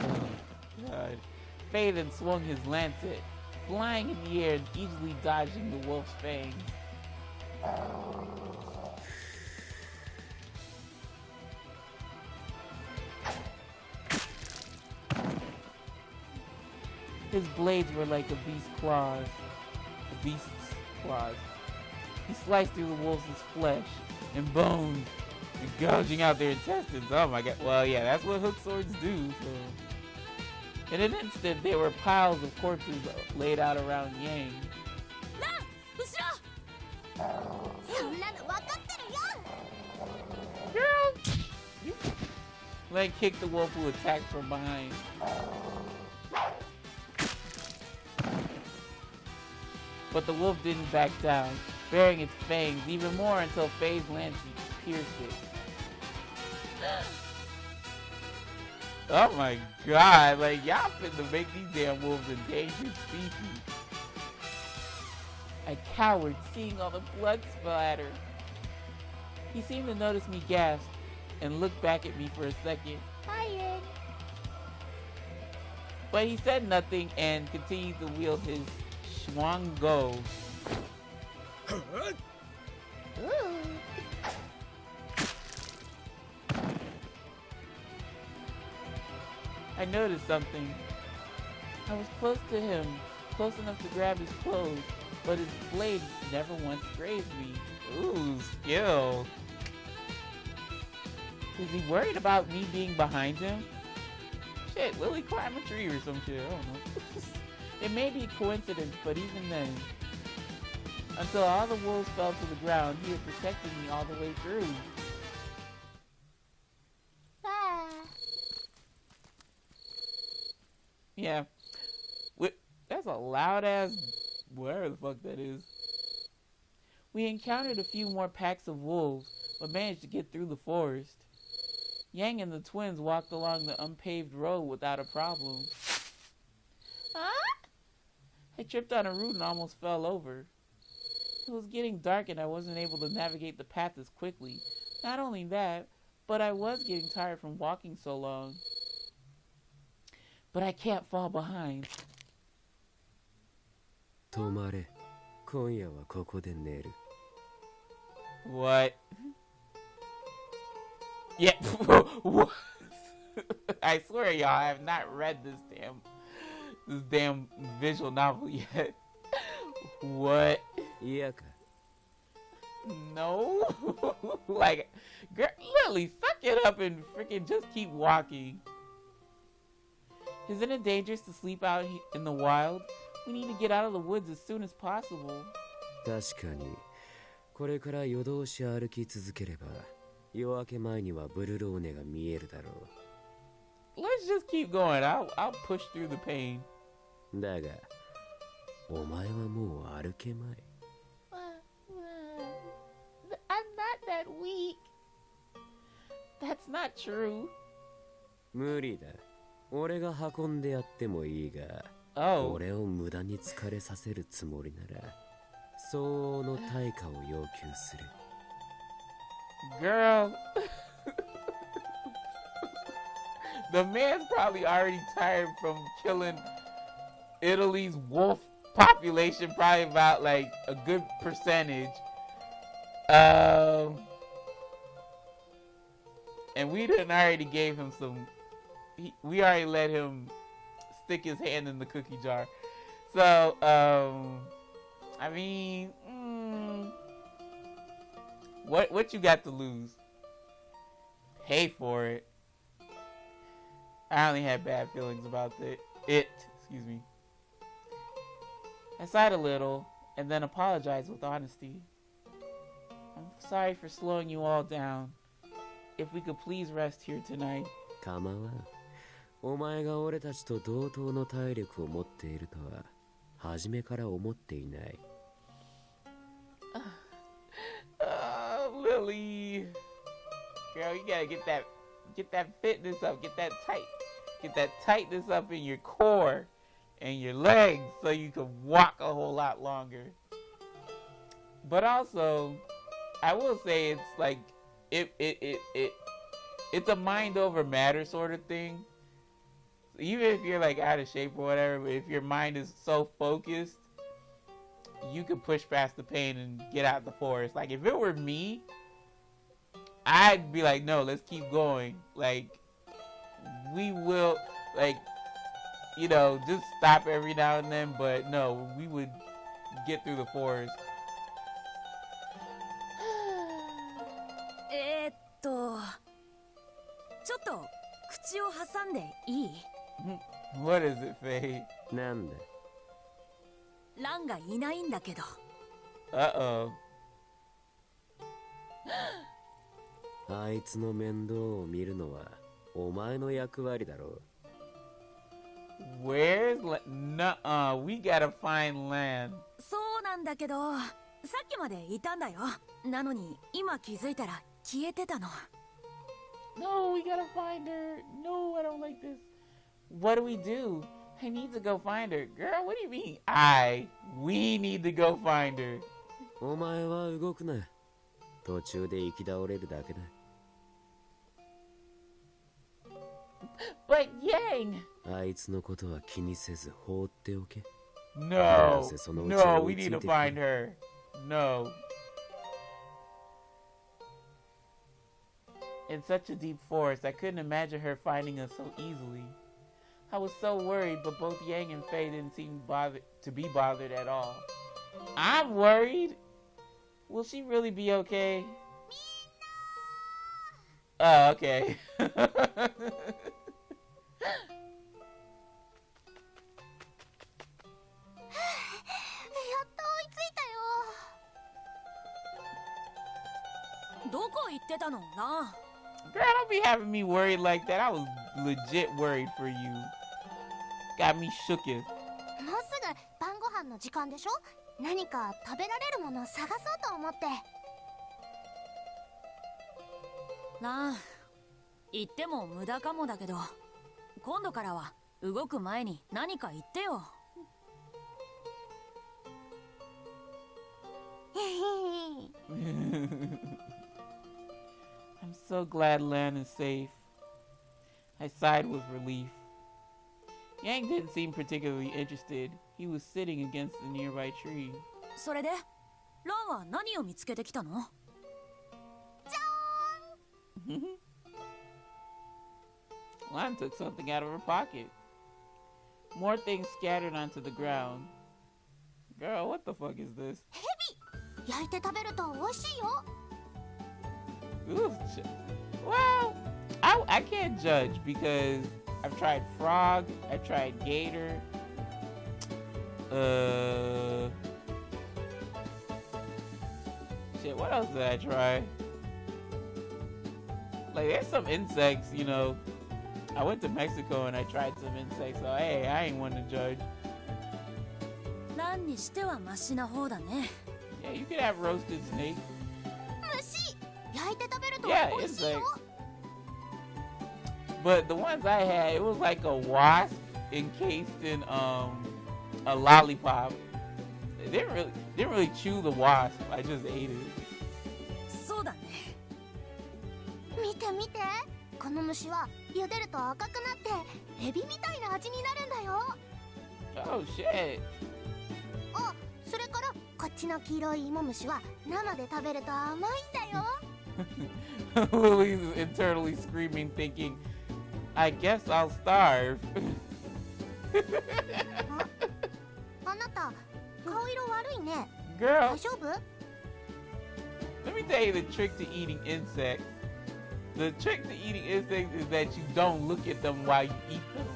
Oh, God. Faye then swung his lancet, flying in the air and easily dodging the wolf's fangs. His blades were like a beast's claws. He sliced through the wolves' flesh and bones, and gouging out their intestines. Oh my god. Well, yeah, that's what hook swords do. So. In an instant, there were piles of corpses laid out around Yang. Girl! Lan kicked the wolf who attacked from behind. But the wolf didn't back down, baring its fangs even more until Faye's lance pierced it. Oh my god, like y'all finna make these damn wolves endangered species. I cowered, seeing all the blood splatter. He seemed to notice me gasp and looked back at me for a second. Hi, Yang. But he said nothing and continued to wield his Schwango. I noticed something. I was close to him, close enough to grab his clothes, but his blade never once grazed me. Ooh, skill. Is he worried about me being behind him? Shit, Lily climbed a tree or some shit. I don't know. It may be a coincidence, but even then, until all the wolves fell to the ground, he had protected me all the way through. Ah. Yeah. That's a loud ass whatever the fuck that is. We encountered a few more packs of wolves, but managed to get through the forest. Yang and the twins walked along the unpaved road without a problem. Huh? I tripped on a root and almost fell over. It was getting dark and I wasn't able to navigate the path as quickly. Not only that, but I was getting tired from walking so long. But I can't fall behind. 止まれ。今夜はここで寝る。What? Yeah. What? I swear, y'all, I have not read this damn visual novel yet. What? Yeah. No. Like, girl, Lily, suck it up and freaking just keep walking. Isn't it dangerous to sleep out in the wild? We need to get out of the woods as soon as possible. 確かに。これから夜通し歩き続ければ、夜明け前にはブルローネが見えるだろう。Let's just keep going. I'll push through the pain. だが、お前はもう歩けまい。I'm not that weak. That's not true. 無理だ。俺が運んでやってもいいが、俺を無駄に疲れさせるつもりなら、相応の対価を要求する。Girl. The man's probably already tired from killing Italy's wolf population, probably about like a good percentage. And we done already gave him some. We already let him stick his hand in the cookie jar. So, I mean, what you got to lose? Pay for it. I only had bad feelings about it. Excuse me. I sighed a little and then apologized with honesty. I'm sorry for slowing you all down. If we could please rest here tonight. 構わん。お前が俺たちと同等の体力を持っているとは初めから思っていない。Lily, girl, you gotta get that fitness up, get that tightness up in your core and your legs so you can walk a whole lot longer. But also, I will say it's like it's a mind over matter sort of thing. Even if you're like out of shape or whatever, but if your mind is so focused, you can push past the pain and get out the forest. Like if it were me, I'd be like, no, let's keep going. Like we will, like, you know, just stop every now and then, but no, we would get through the forest. ちょっと口を挟んでいい？ What is it, Faye? なんだ？ランがいないんだけど。Uh-oh. あいつの面倒を見るのはお前の役割だろう。Where's Nuh-uh, we gotta find land. そうなんだけど、さっきまでいたんだよ。なのに今気づいたら消えてたの。No, we gotta find her. No, I don't like this. What do we do? I need to go find her. Girl, what do you mean? We need to go find her. お前は動くな。途中で行き倒れるだけだ。But Yang! あいつのことは気にせず放っておけ。No, no, we need to find her. No. In such a deep forest, I couldn't imagine her finding us so easily. I was so worried, but both Yang and Faye didn't seem to be bothered at all. I'm worried. Will she really be okay? Oh, okay. どこ行ってたのな。 Girl, don't be having me worried like that. I was legit worried for you. Got me shooketh. もうすぐ晩ご飯の時間でしょ。何か食べられるものを探そうと思って。なあ、言っても無駄かもだけど、今度からは動く前に何か言ってよ。I'm so glad Lan is safe. I sighed with relief. Yang didn't seem particularly interested. He was sitting against the nearby tree. それで、ランは何を見つけてきたの？ Lan took something out of her pocket. More things scattered onto the ground. Girl, what the fuck is this? 焼いて食べると美味しいよ。 Ooh, well, I can't judge because I've tried frog, I've tried gator, shit, what else did I try? Like, there's some insects, you know. I went to Mexico and I tried some insects, so hey, I ain't one to judge. ランにしてはマシな方だね。 Yeah, you could have roasted snake. 虫、焼いて食べると Yeah, 美味しいよ。 insects. But the ones I had, it was like a wasp encased in a lollipop. They didn't really chew the wasp. I just ate it. そうだね。見て見て、この虫は茹でると赤くなってエビみたいな味になるんだよ。 Oh shit. あ、それからこっちの黄色い芋虫は生で食べると甘いんだよ。 Lily's internally screaming, thinking, I guess I'll starve. あなた、顔色悪いね。 Girl, 大丈夫？ let me tell you the trick to eating insects. The trick to eating insects is that you don't look at them while you eat them.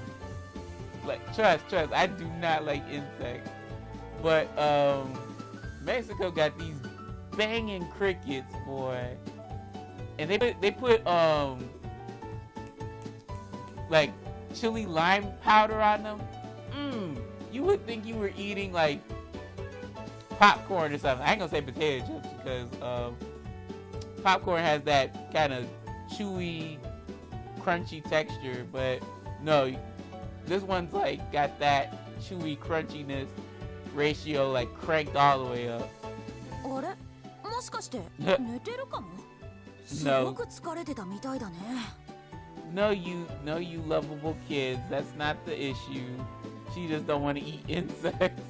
Like, trust, I do not like insects. But, Mexico got these banging crickets, boy. And they put like chili lime powder on them. You would think you were eating like popcorn or something. I ain't gonna say potato chips because popcorn has that kind of chewy, crunchy texture, but no, this one's like got that chewy crunchiness ratio like cranked all the way up. あれ？もしかして寝てるかも？すごく疲れてたみたいだね。 No, you lovable kids. That's not the issue. She just don't want to eat insects.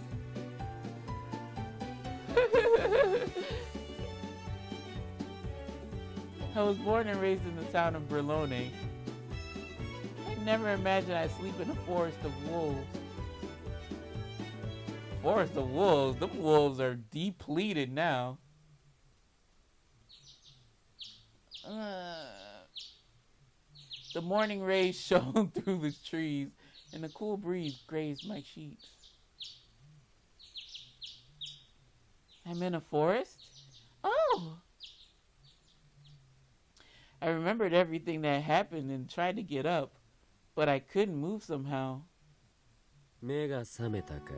I was born and raised in the town of Berlone. I never imagined I'd sleep in a forest of wolves. Forest of wolves? Them wolves are depleted now. The morning rays shone through the trees, and the cool breeze grazed my cheeks. I'm in a forest? Oh! I remembered everything that happened and tried to get up, but I couldn't move somehow. 目が覚めたか?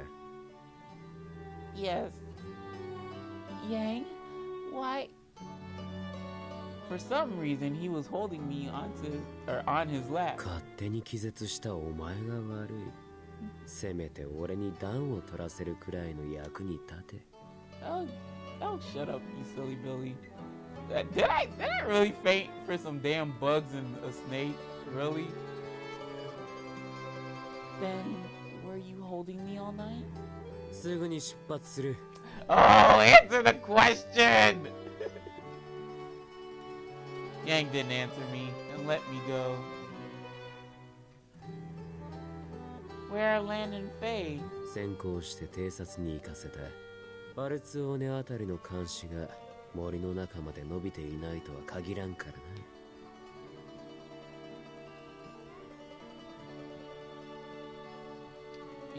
Yes. Yang? Why? For some reason, he was holding me on his lap. 勝手に気絶したお前が悪い。せめて俺に暖を取らせるくらいの役に立て。Oh, shut up, you silly Billy. Did I really faint for some damn bugs and a snake? Really? Then, were you holding me all night? すぐに出発する。Oh, answer the question! Yang didn't answer me and let me go. Where are Lan and Faye? 先行して偵察に行かせた。パルツオーネあたりの監視が森の中まで伸びていないとは限らんからな。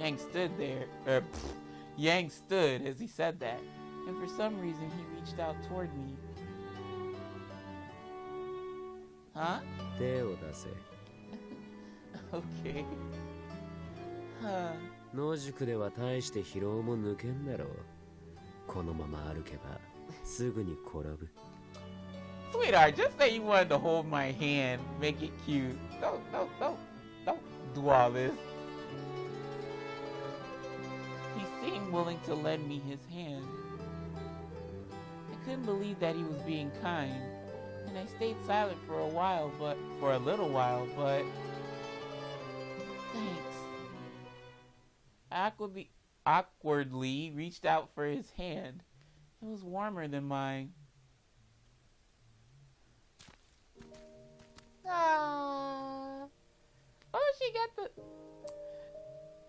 Yang stood there, Yang stood as he said that, and for some reason he reached out toward me. Huh? 手を出せ。Okay. 野宿では大して疲労も抜けんだろう。このまま歩けばすぐに転ぶ。Sweetheart, just say you wanted to hold my hand, make it cute. Don't do all this. He seemed willing to lend me his hand. I couldn't believe that he was being kind, and I stayed silent for a little while, but thanks. I awkwardly reached out for his hand. It was warmer than mine. Oh, she got the...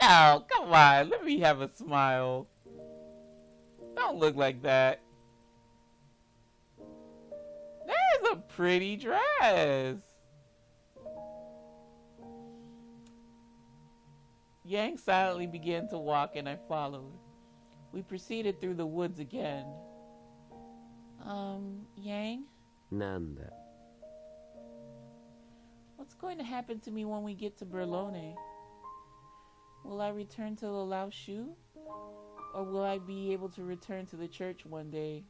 Oh, come on. Let me have a smile. Don't look like that. That is a pretty dress. Yang silently began to walk and I followed. We proceeded through the woods again. Yang? Nanda. What's going to happen to me when we get to Berlone? Will I return to the Lao Shu? Or will I be able to return to the church one day?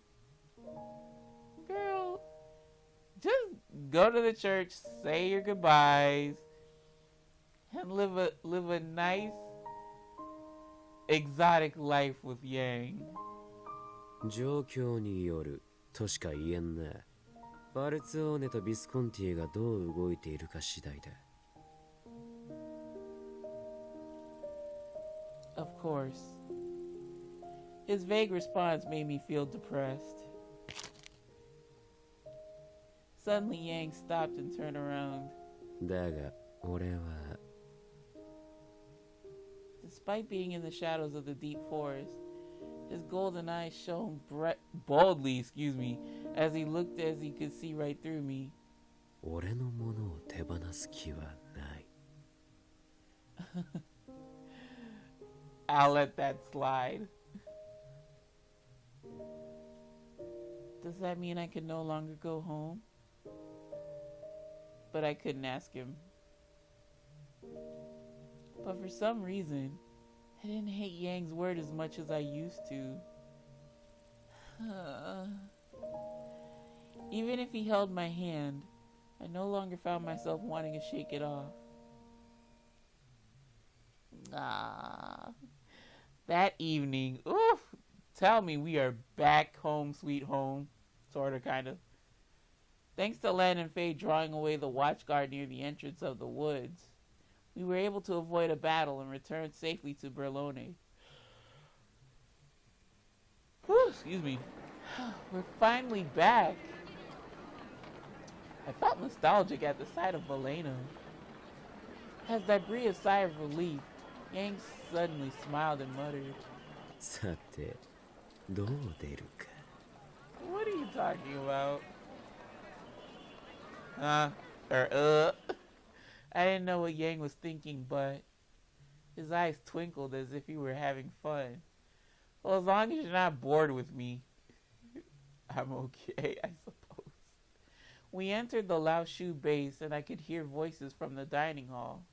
Girl, just go to the church, say your goodbyes, and live a nice, exotic life with Yang. 状況によるとしか言えんな。バルツオーネとビスコンティがどう動いているか次第だ。Of course. His vague response made me feel depressed. Suddenly Yang stopped and turned around. だが俺は Despite being in the shadows of the deep forest, his golden eyes shone boldly, as he looked as he could see right through me. 俺のものを手放す気はない。I'll let that slide. Does that mean I can no longer go home? But I couldn't ask him. But for some reason, I didn't hate Yang's word as much as I used to. Even if he held my hand, I no longer found myself wanting to shake it off. That evening, oof, tell me we are back home, sweet home. Sorta, kinda. Thanks to Len and Faye drawing away the watchguard near the entrance of the woods, we were able to avoid a battle and return safely to Berlone. Whew, excuse me. We're finally back. I felt nostalgic at the sight of Valeno. As I breathed a sigh of relief, Yang suddenly smiled and muttered, さて、どう出るか。 What are you talking about? I didn't know what Yang was thinking, but his eyes twinkled as if he were having fun. Well, as long as you're not bored with me, I'm okay, I suppose. We entered the Lao Shu base and I could hear voices from the dining hall.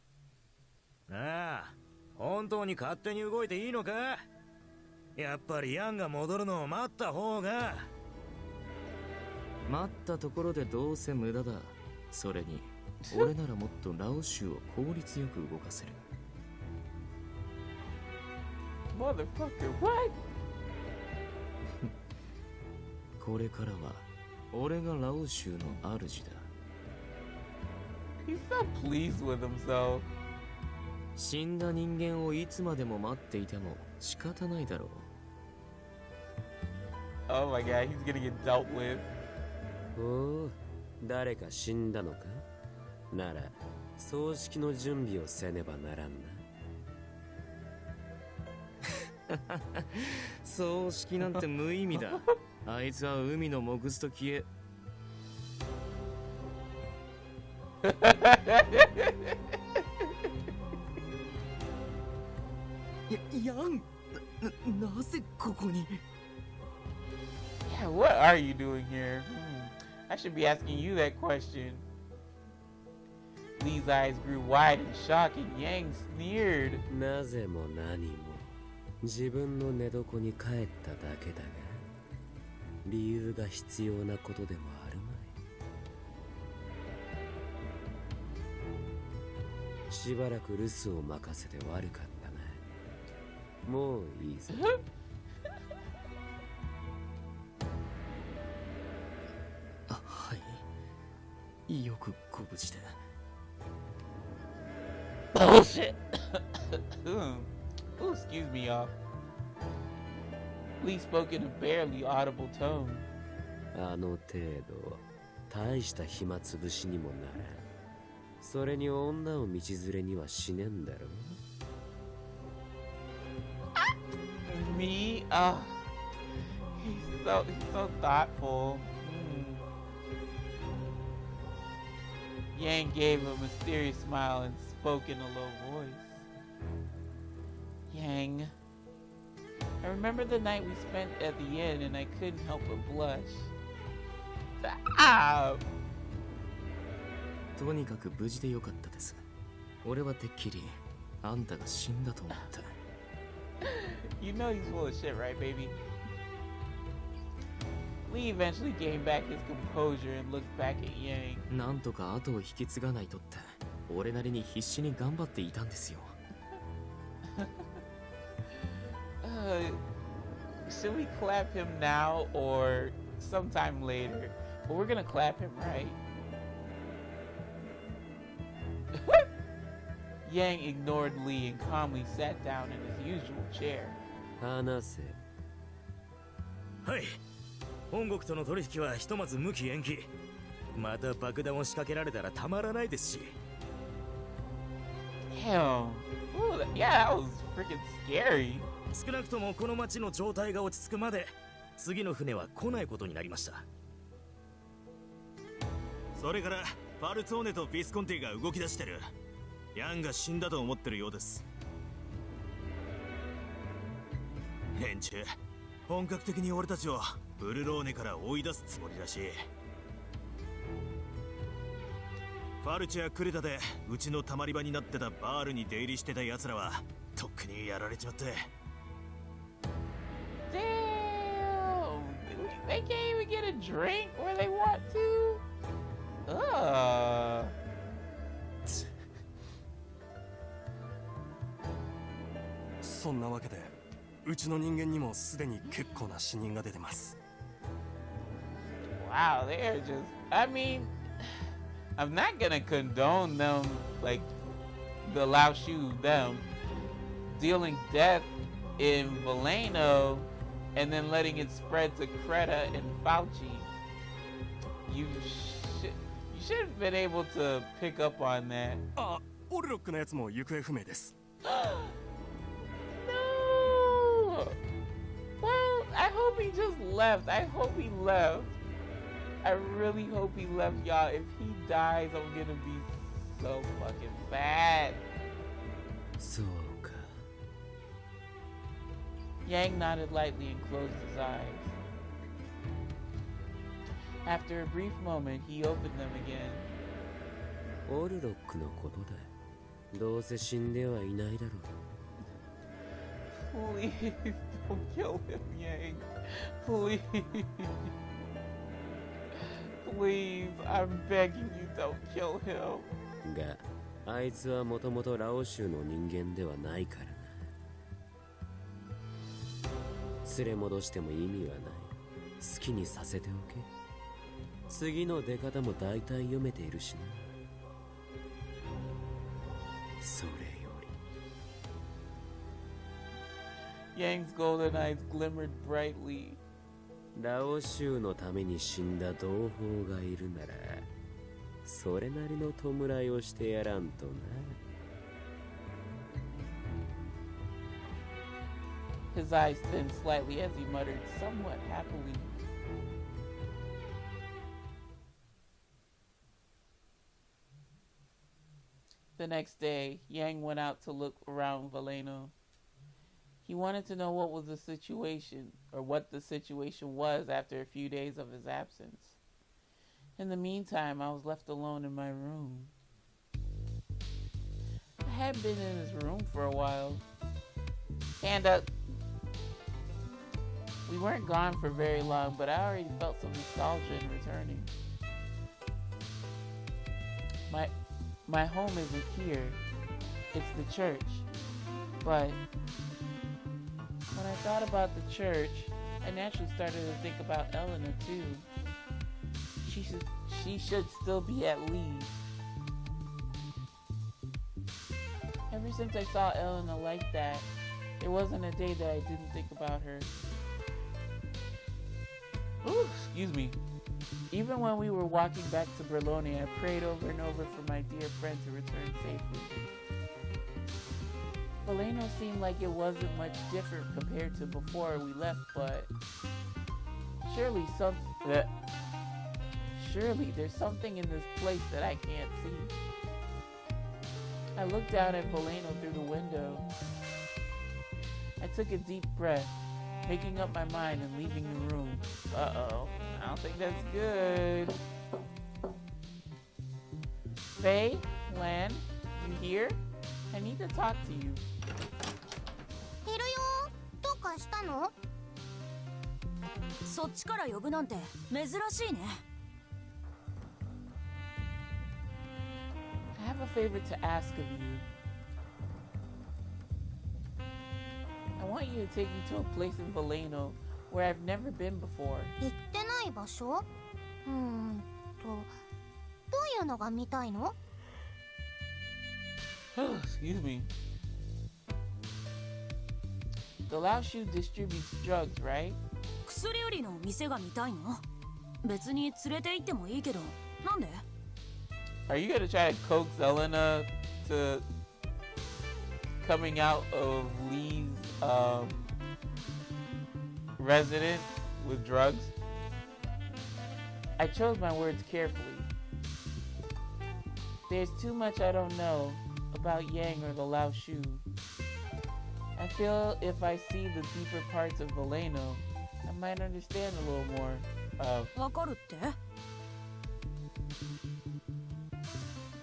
ああ、本当に勝手に動いていいのか？やっぱりヤンが戻るのを待った方が。待ったところでどうせ無駄だ。それに俺ならもっとラオシュを効率よく動かせる。Motherfucker, what? これからは俺がラオシュの主だ。He's so pleased with himself. 死んだ人間をいつまでも待っていても仕方ないだろう。Oh my god, he's gonna get dealt with. おお、誰か死んだのか？なら葬式の準備をせねばならんな。葬式なんて無意味だ。あいつは海の藻くずと消え。ヤン、なぜここに？ Yeah, what are you doing here? I should be asking you that question. Lee's eyes grew wide in shock and Yang sneered. なぜも何も自分の寝床に帰っただけだが、理由が必要なことでもあるまい。しばらく留守を任せて悪かったな。もういいぞ。はい、よくご無事で。Bullshit. Ooh, excuse me, y'all. Lee spoke in a barely audible tone. あの程度、大した暇つぶしにもならん。それに女を道連れにはしねんだろ。Me? He's so thoughtful. Yang gave a mysterious smile and spoke in a low voice. Yang, I remember the night we spent at the inn and I couldn't help but blush. Stop! とにかく無事でよかったです。俺はてっきりあんたが死んだと思った。You know he's full of shit, right, baby? Lee eventually gained back his composure and looked back at Yang. なんとか後を引き継がないとって俺なりに必死に頑張っていたんですよ。Should we clap him now or sometime later? But we're gonna clap him, right? Yang ignored Lee and calmly sat down in his usual chair. 話せ。はい。本国との取引はひとまず無期延期。また爆弾を仕掛けられたらたまらないですし。Damn. Ooh, yeah, that was freaking scary. 少なくともこの町の状態が落ち着くまで次の船は来ないことになりました。それからファルツォーネとビスコンティが動き出してる。ヤンが死んだと思ってるようです。連中、本格的に俺たちをブルローネから追い出すつもりらしい。ファルチやクレタでうちのたまり場になってたバールに出入りしてた奴らはとっくにやられちまって。Damn! They can't even get a drink where they want to? そんなわけで、うちの人間にもすでに結構な死人が出てます。Wow, they're just... I mean, I'm not gonna condone them, like, the Lao Shu, them, dealing death in Valeno and then letting it spread to Creta and Fauci. You should have been able to pick up on that. あ、オルロックのやつも行方不明です。No! Well, I hope he just left. I hope he left. I really hope he left, y'all. If he dies, I'm gonna be so fucking sad. そうか。Yang nodded lightly and closed his eyes. After a brief moment, he opened them again. オルロックのことだ。どうせ死んではいないだろう。 Please don't kill him, Yang. Please. Please, I'm begging you, don't kill him. が、あいつはもともとラオ州の人間ではないからな。連れ戻しても意味はない。好きにさせておけ。次の出方も大体読めているしな。それより。Yang's golden eyes glimmered brightly. ラオ州のために死んだ同胞がいるなら、それなりの弔いをしてやらんとな。His eyes thinned slightly as he muttered somewhat happily. The next day, Yang went out to look around Valeno. He wanted to know what was the situation, or what the situation was after a few days of his absence. In the meantime, I was left alone in my room. had been in his room for a while. And we weren't gone for very long, but I already felt some nostalgia in returning. My home isn't here. It's the church. But when I thought about the church, I naturally started to think about Elena too. She should still be at leave. Ever since I saw Elena like that, there wasn't a day that I didn't think about her. Ooh, excuse me. Even when we were walking back to Berlone, I prayed over and over for my dear friend to return safely. Veleno seemed like it wasn't much different compared to before we left, but surely there's something in this place that I can't see. I looked down at Veleno through the window. I took a deep breath, making up my mind and leaving the room. Uh-oh, I don't think that's good. Faye, Lan, you here? I need to talk to you. いるよ。どうかしたの？そっちから呼ぶなんて珍しいね。I have a favor to ask of you. I want you to take me to a place in Veleno where I've never been before. 行ってない場所？どういうのが見たいの？ Excuse me. The Lao Shu distributes drugs, right? 薬売りの店が見たいの？別に連れて行ってもいいけど、なんで？ Are you gonna try to coax Elena to coming out of Lee's residence with drugs? I chose my words carefully. There's too much I don't know about Yang or the Lao Shu. I feel if I see the deeper parts of Veleno, I might understand a little more of わかるって？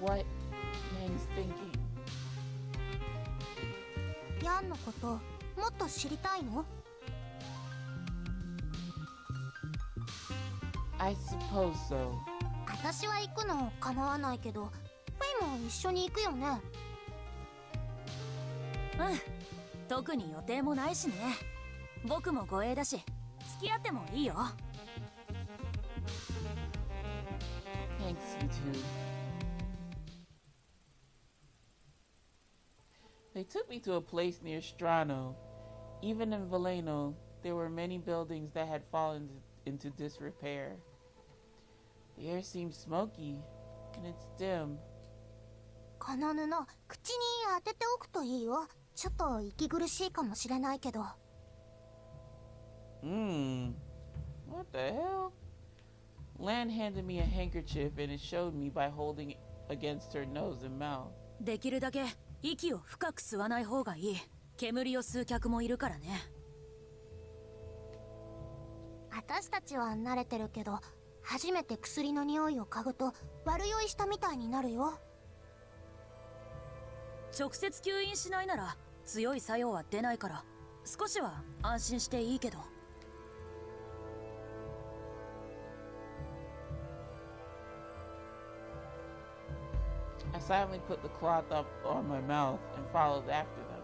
what Yang's thinking. ヤンのこともっと知りたいの？ I suppose so. 私は行くの構わないけど、フェイも一緒に行くよね？うん、特に予定もないしね。僕も護衛だし、付き合ってもいいよ。 Thanks, you two. They took me to a place near Strano. Even in Veleno, there were many buildings that had fallen into disrepair. The air seemed smoky, and it's dim. この布、口に当てておくといいよ。ちょっと息苦しいかもしれないけど。What the hell? Lan handed me a handkerchief and it showed me by holding it against her nose and mouth. できるだけ息を深く吸わない方がいい。煙を吸う客もいるからね。私たちは慣れてるけど、初めて薬の匂いを嗅ぐと悪酔いしたみたいになるよ。直接吸引しないなら強い作用は出ないから、少しは安心していいけど。I silently put the cloth up on my mouth and followed after them.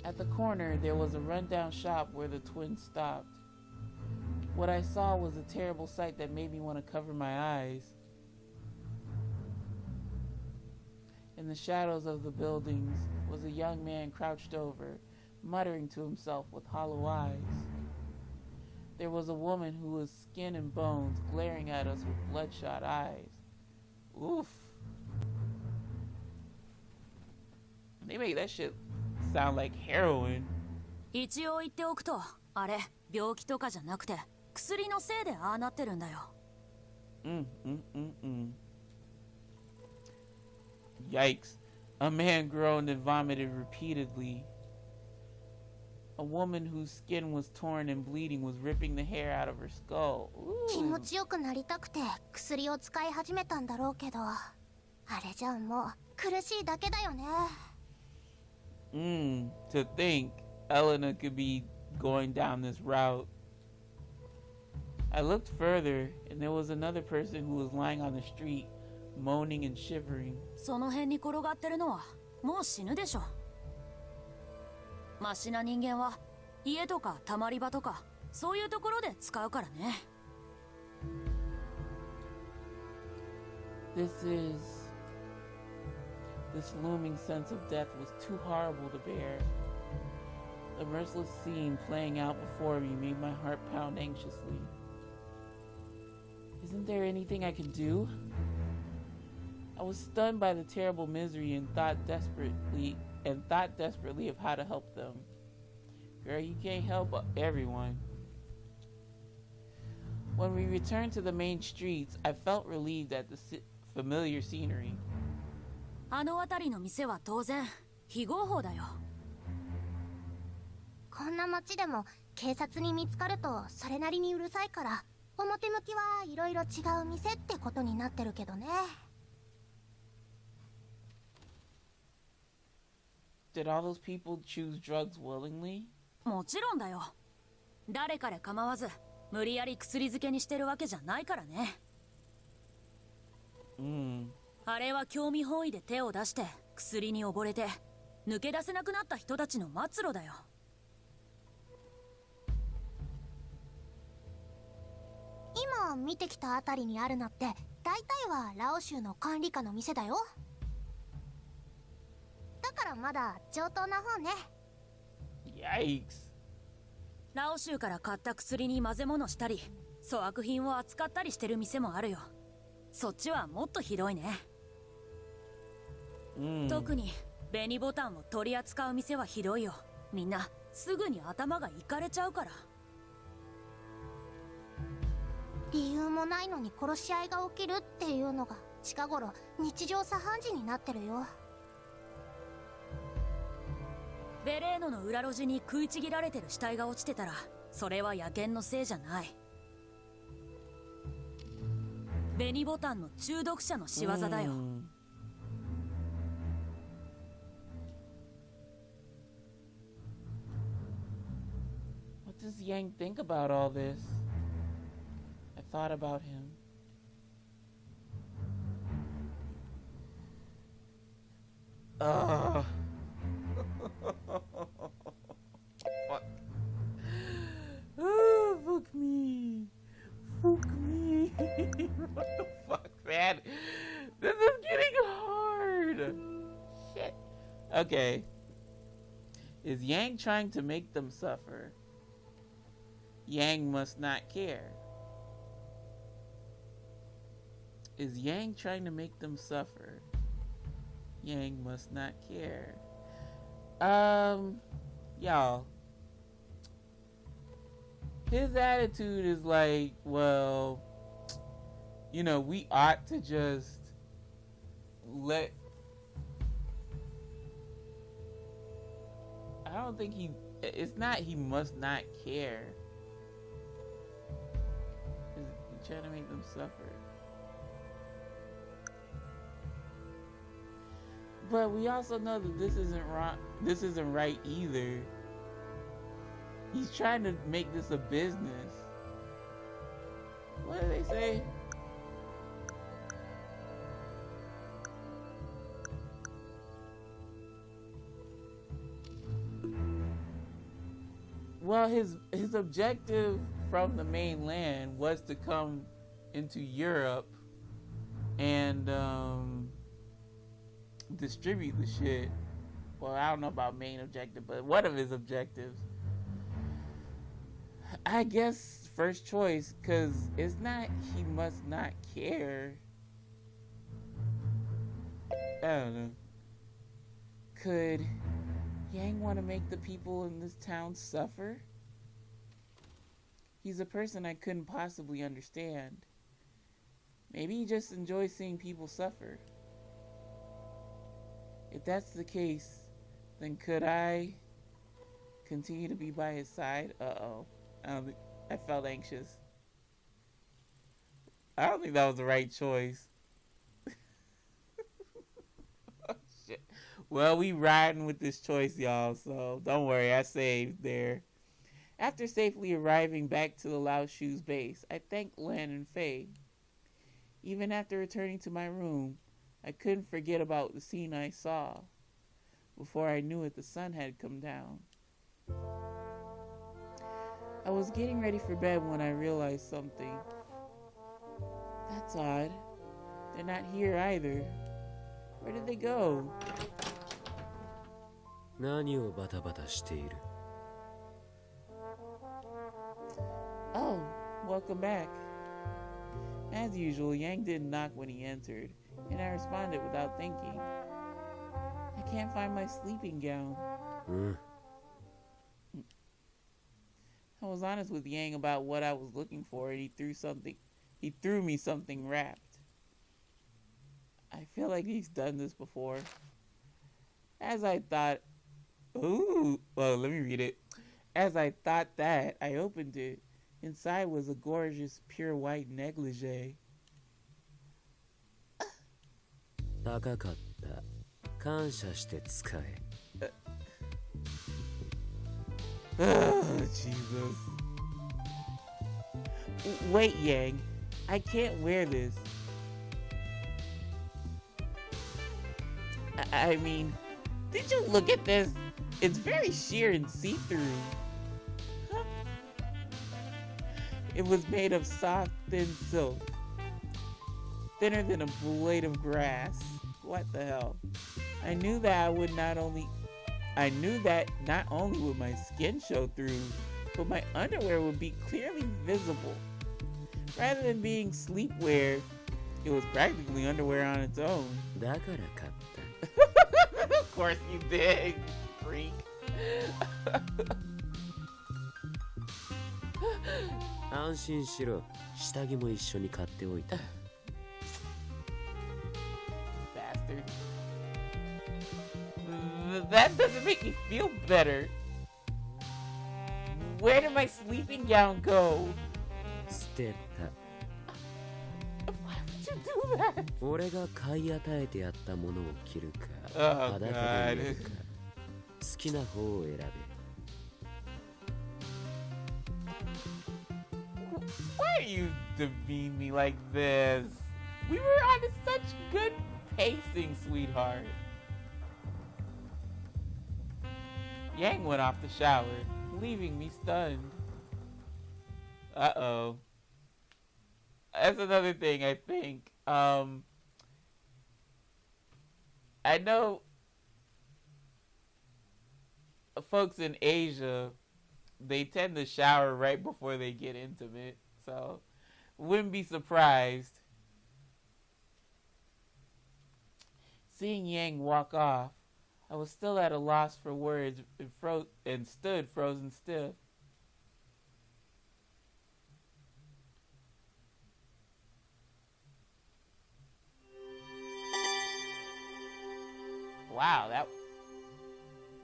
At the corner, there was a rundown shop where the twins stopped. What I saw was a terrible sight that made me want to cover my eyes. In the shadows of the buildings was a young man crouched over, muttering to himself with hollow eyes. There was a woman who was skin and bones, glaring at us with bloodshot eyes. Oof. They make that shit sound like heroin. 一応言っておくと、あれ、病気とかじゃなくて、薬のせいでああなってるんだよ。Yikes. A man groaned and vomited repeatedly. A woman whose skin was torn and bleeding was ripping the hair out of her skull. 気持ちよくなりたくて薬を使い始めたんだろうけど、あれじゃもう苦しいだけだよね。To think Elena could be going down this route. I looked further, and there was another person who was lying on the street, moaning and shivering. その辺に転がってるのはもう死ぬでしょ。マシな人間は家とかたまり場とかそういうところで使うからね。This looming sense of death was too horrible to bear. The merciless scene playing out before me made my heart pound anxiously. Isn't there anything I can do? I was stunned by the terrible misery and thought desperately of how to help them. Girl, you can't help everyone. When we returned to the main streets, I felt relieved at the familiar scenery. あの辺りの店は当然非合法だよ。こんな街でも警察に見つかるとそれなりにうるさいから、表向きはいろいろ違う店ってことになってるけどね。Did all those people choose drugs willingly? もちろんだよ。誰彼構わず無理やり薬漬けにしてるわけじゃないからね。あれは興味本位で手を出して薬に溺れて抜け出せなくなった人たちの末路だよ。今見てきたあたりにあるのって大体はラオ州の管理下の店だよ。だからまだ上等な方ね。Yikes. ラオ州から買った薬に混ぜ物したり粗悪品を扱ったりしてる店もあるよ。そっちはもっとひどいね。特に紅ボタンを取り扱う店はひどいよ。みんなすぐに頭がいかれちゃうから。理由もないのに殺し合いが起きるっていうのが近頃日常茶飯事になってるよ。ベレーノの裏路地に食いちぎられてる死体が落ちてたらそれは野犬のせいじゃない。紅ボタンの中毒者の仕業だよ。What does Yang think about all this? I thought about him. Fuck. Fuck me. Fuck me. What the fuck, man? This is getting hard. Shit. Okay. Is Yang trying to make them suffer? Yang must not care. Is Yang trying to make them suffer? Yang must not care. Y'all. His attitude is like, well, you know, we ought to just let... I don't think it's not he must not care. He's trying to make them suffer. But we also know that this isn't wrong. This isn't right either. He's trying to make this a business. What do they say? Well, his objective from the mainland was to come into Europe and distribute the shit. Well, I don't know about main objective, but one of his objectives. I guess first choice, because it's not he must not care. I don't know. Could Yang want to make the people in this town suffer? He's a person I couldn't possibly understand. Maybe he just enjoys seeing people suffer. If that's the case, then could I continue to be by his side. Uh-oh. I felt anxious. I don't think that was the right choice. Oh, shit. Well, we riding with this choice, y'all, so don't worry, I saved there. After safely arriving back to the Lao Shu's base, I thanked Lan and Faye. Even after returning to my room, I couldn't forget about the scene I saw. Before I knew it, the sun had come down. I was getting ready for bed when I realized something. That's odd. They're not here either. Where did they go? 何をバタバタしている? Oh, welcome back. As usual, Yang didn't knock when he entered, and I responded without thinking. I can't find my sleeping gown. I was honest with Yang about what I was looking for, and he threw me something wrapped. I feel like he's done this before. As I thought, let me read it. As I thought that, I opened it. Inside was a gorgeous, pure white negligee. 高かった。感謝して使え。Oh, Jesus. Wait, Yang. I can't wear this. I mean, did you look at this? It's very sheer and see-through. Huh? It was made of soft, thin silk. Thinner than a blade of grass. What the hell? I knew that not only would my skin show through, but my underwear would be clearly visible. Rather than being sleepwear, it was practically underwear on its own. だから買った。Of course you did, freak. 安心しろ。下着も一緒に買っておいた。Bastard. That doesn't make me feel better. Where did my sleeping gown go? 捨てた。Why would you do that? 俺が買い与えてやったものを着るか、裸で寝るか、好きな方を選べ。Why do you demean me like this? We were on such good pacing, sweetheart. Yang went off to shower, leaving me stunned. Uh-oh. That's another thing, I think. I know folks in Asia, they tend to shower right before they get intimate, so wouldn't be surprised. Seeing Yang walk off, I was still at a loss for words and stood frozen stiff. Wow,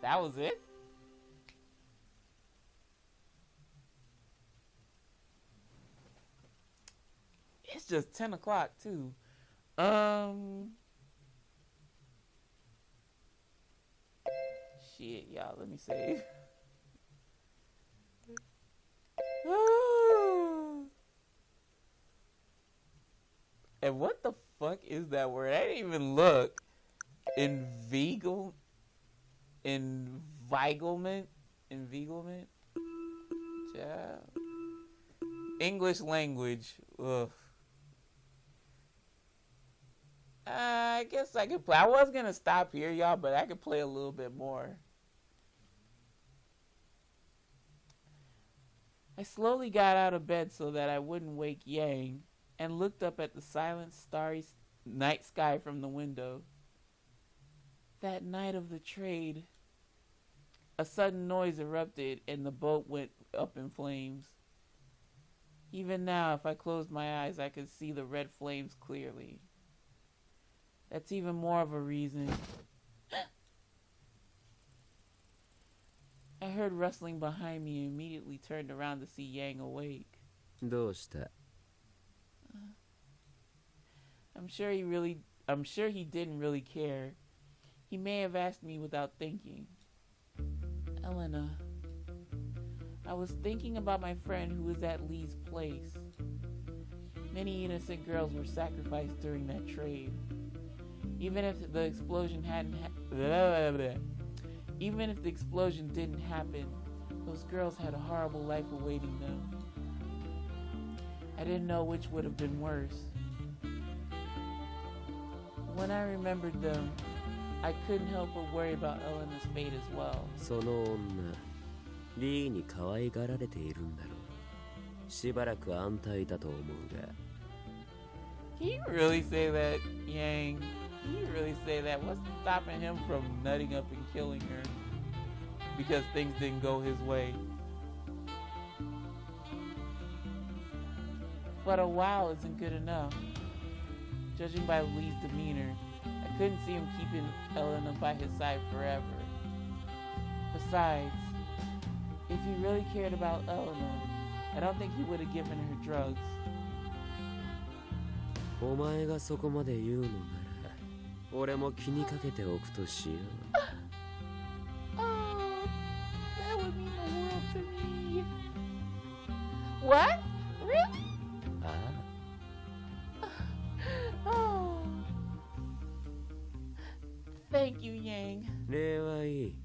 that was it? It's just 10 o'clock too. Shit, y'all, let me save. And what the fuck is that word? I didn't even look. Enveiglement? Yeah. English language. Ugh. I guess I could play. I was gonna stop here, y'all, but I could play a little bit more. I slowly got out of bed so that I wouldn't wake Yang and looked up at the silent, starry night sky from the window. That night of the trade, a sudden noise erupted and the boat went up in flames. Even now, if I closed my eyes, I could see the red flames clearly. That's even more of a reason. I heard rustling behind me and immediately turned around to see Yang awake. どうした? I'm sure he didn't really care. He may have asked me without thinking. Elena, I was thinking about my friend who was at Lee's place. Many innocent girls were sacrificed during that trade. Even if the explosion didn't happen, those girls had a horrible life awaiting them. I didn't know which would have been worse. When I remembered them, I couldn't help but worry about Elena's fate as well. その女、リーに可愛がられているんだろう。しばらく安泰だと思うが。Can you really say that, Yang? Can you really say that? What's stopping him from nutting up and killing her? Because things didn't go his way. But a while isn't good enough. Judging by Lee's demeanor, I couldn't see him keeping Elena by his side forever. Besides, if he really cared about Elena, I don't think he would have given her drugs. お前がそこまで言うのなら、俺も気にかけておくとしよう。Oh, that would mean the world to me. What? Really? ああ。Oh. Thank you, Yang. 礼はいい。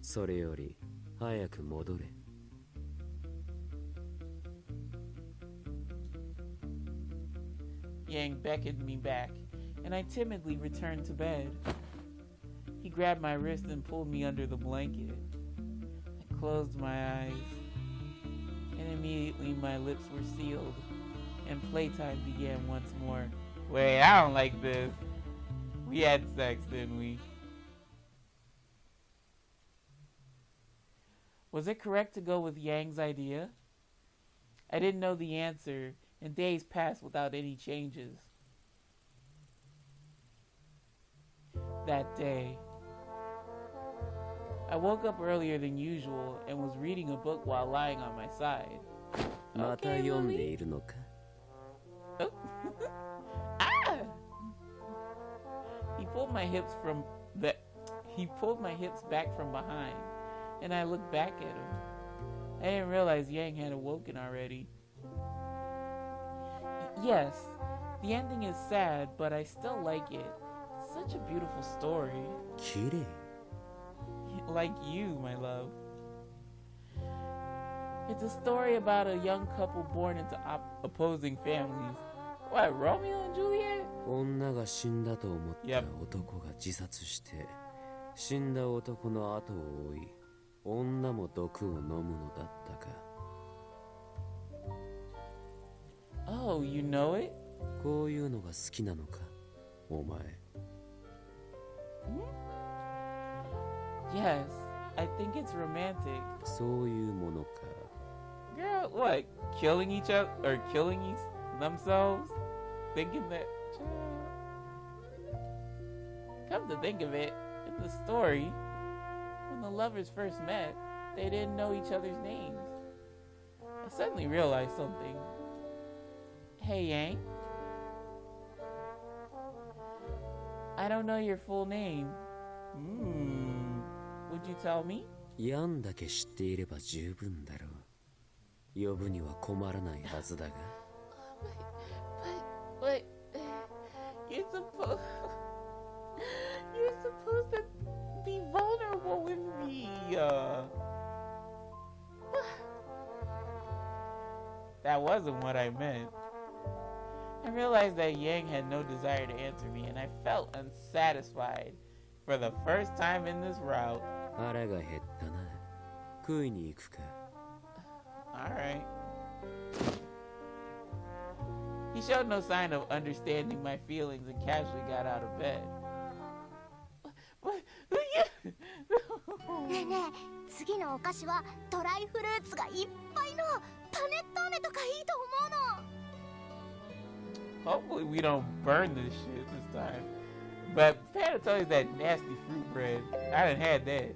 それより早く戻れ。Yang beckoned me back, and I timidly returned to bed. He grabbed my wrist and pulled me under the blanket. I closed my eyes, and immediately my lips were sealed, and playtime began once more. Wait, I don't like this. We had sex, didn't we? Was it correct to go with Yang's idea? I didn't know the answer, and days passed without any changes. That day, I woke up earlier than usual and was reading a book while lying on my side. また読んでいるのか? Oh. Ah! He pulled my hips back from behind, and I looked back at him. I didn't realize Yang had awoken already. Yes, the ending is sad, but I still like it. It's such a beautiful story. きれい. Like you, my love. It's a story about a young couple born into opposing families. What, Romeo and Juliet? 女が死んだと思った男が自殺して、死んだ男の後を追い、女も毒を飲むのだったか。Oh, you know it? こういうのが好きなのか、お前。Yes, I think it's romantic. そういうものか。Girl, what? Killing each other or killing themselves? Thinking that. Come to think of it, in the story, when the lovers first met, they didn't know each other's names. I suddenly realized something. Hey, Yang. I don't know your full name. Would you tell me? ヤンだけ知っていれば十分だろう。呼ぶには困らないはずだが。But you're supposed to be vulnerable with me. That wasn't what I meant. I realized that Yang had no desire to answer me, and I felt unsatisfied for the first time in this route. 腹が減ったな。食いに行くか。Alright. He showed no sign of understanding my feelings and casually got out of bed. What? ねえねえ、次のお菓子はドライフルーツがいっぱいのパネットーネとかいいと思うの。 Hopefully we don't burn this shit this time. But Panettone is that nasty fruit bread. I done had that.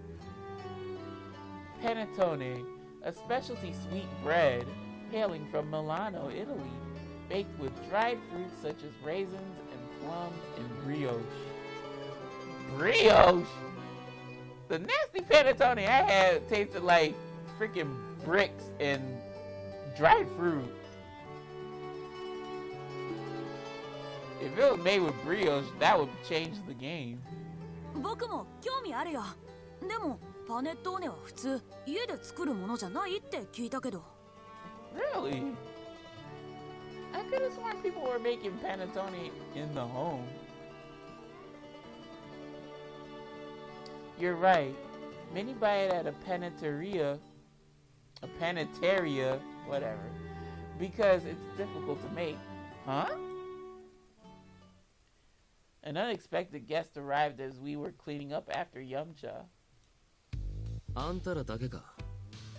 panettone, a specialty sweet bread hailing from Milano, Italy, baked with dried fruits such as raisins and plums and brioche. Brioche? The nasty panettone I had tasted like freaking bricks and dried fruit. If it was made with brioche, that would change the game. 僕も興味あるよ。でもパネットーネは普通家で作るものじゃないって聞いたけど。Really? I could have sworn people were making panettone in the home. You're right. Many buy it at a panetteria, whatever, because it's difficult to make. Huh? An unexpected guest arrived as we were cleaning up after Yamcha. あんたらだけか。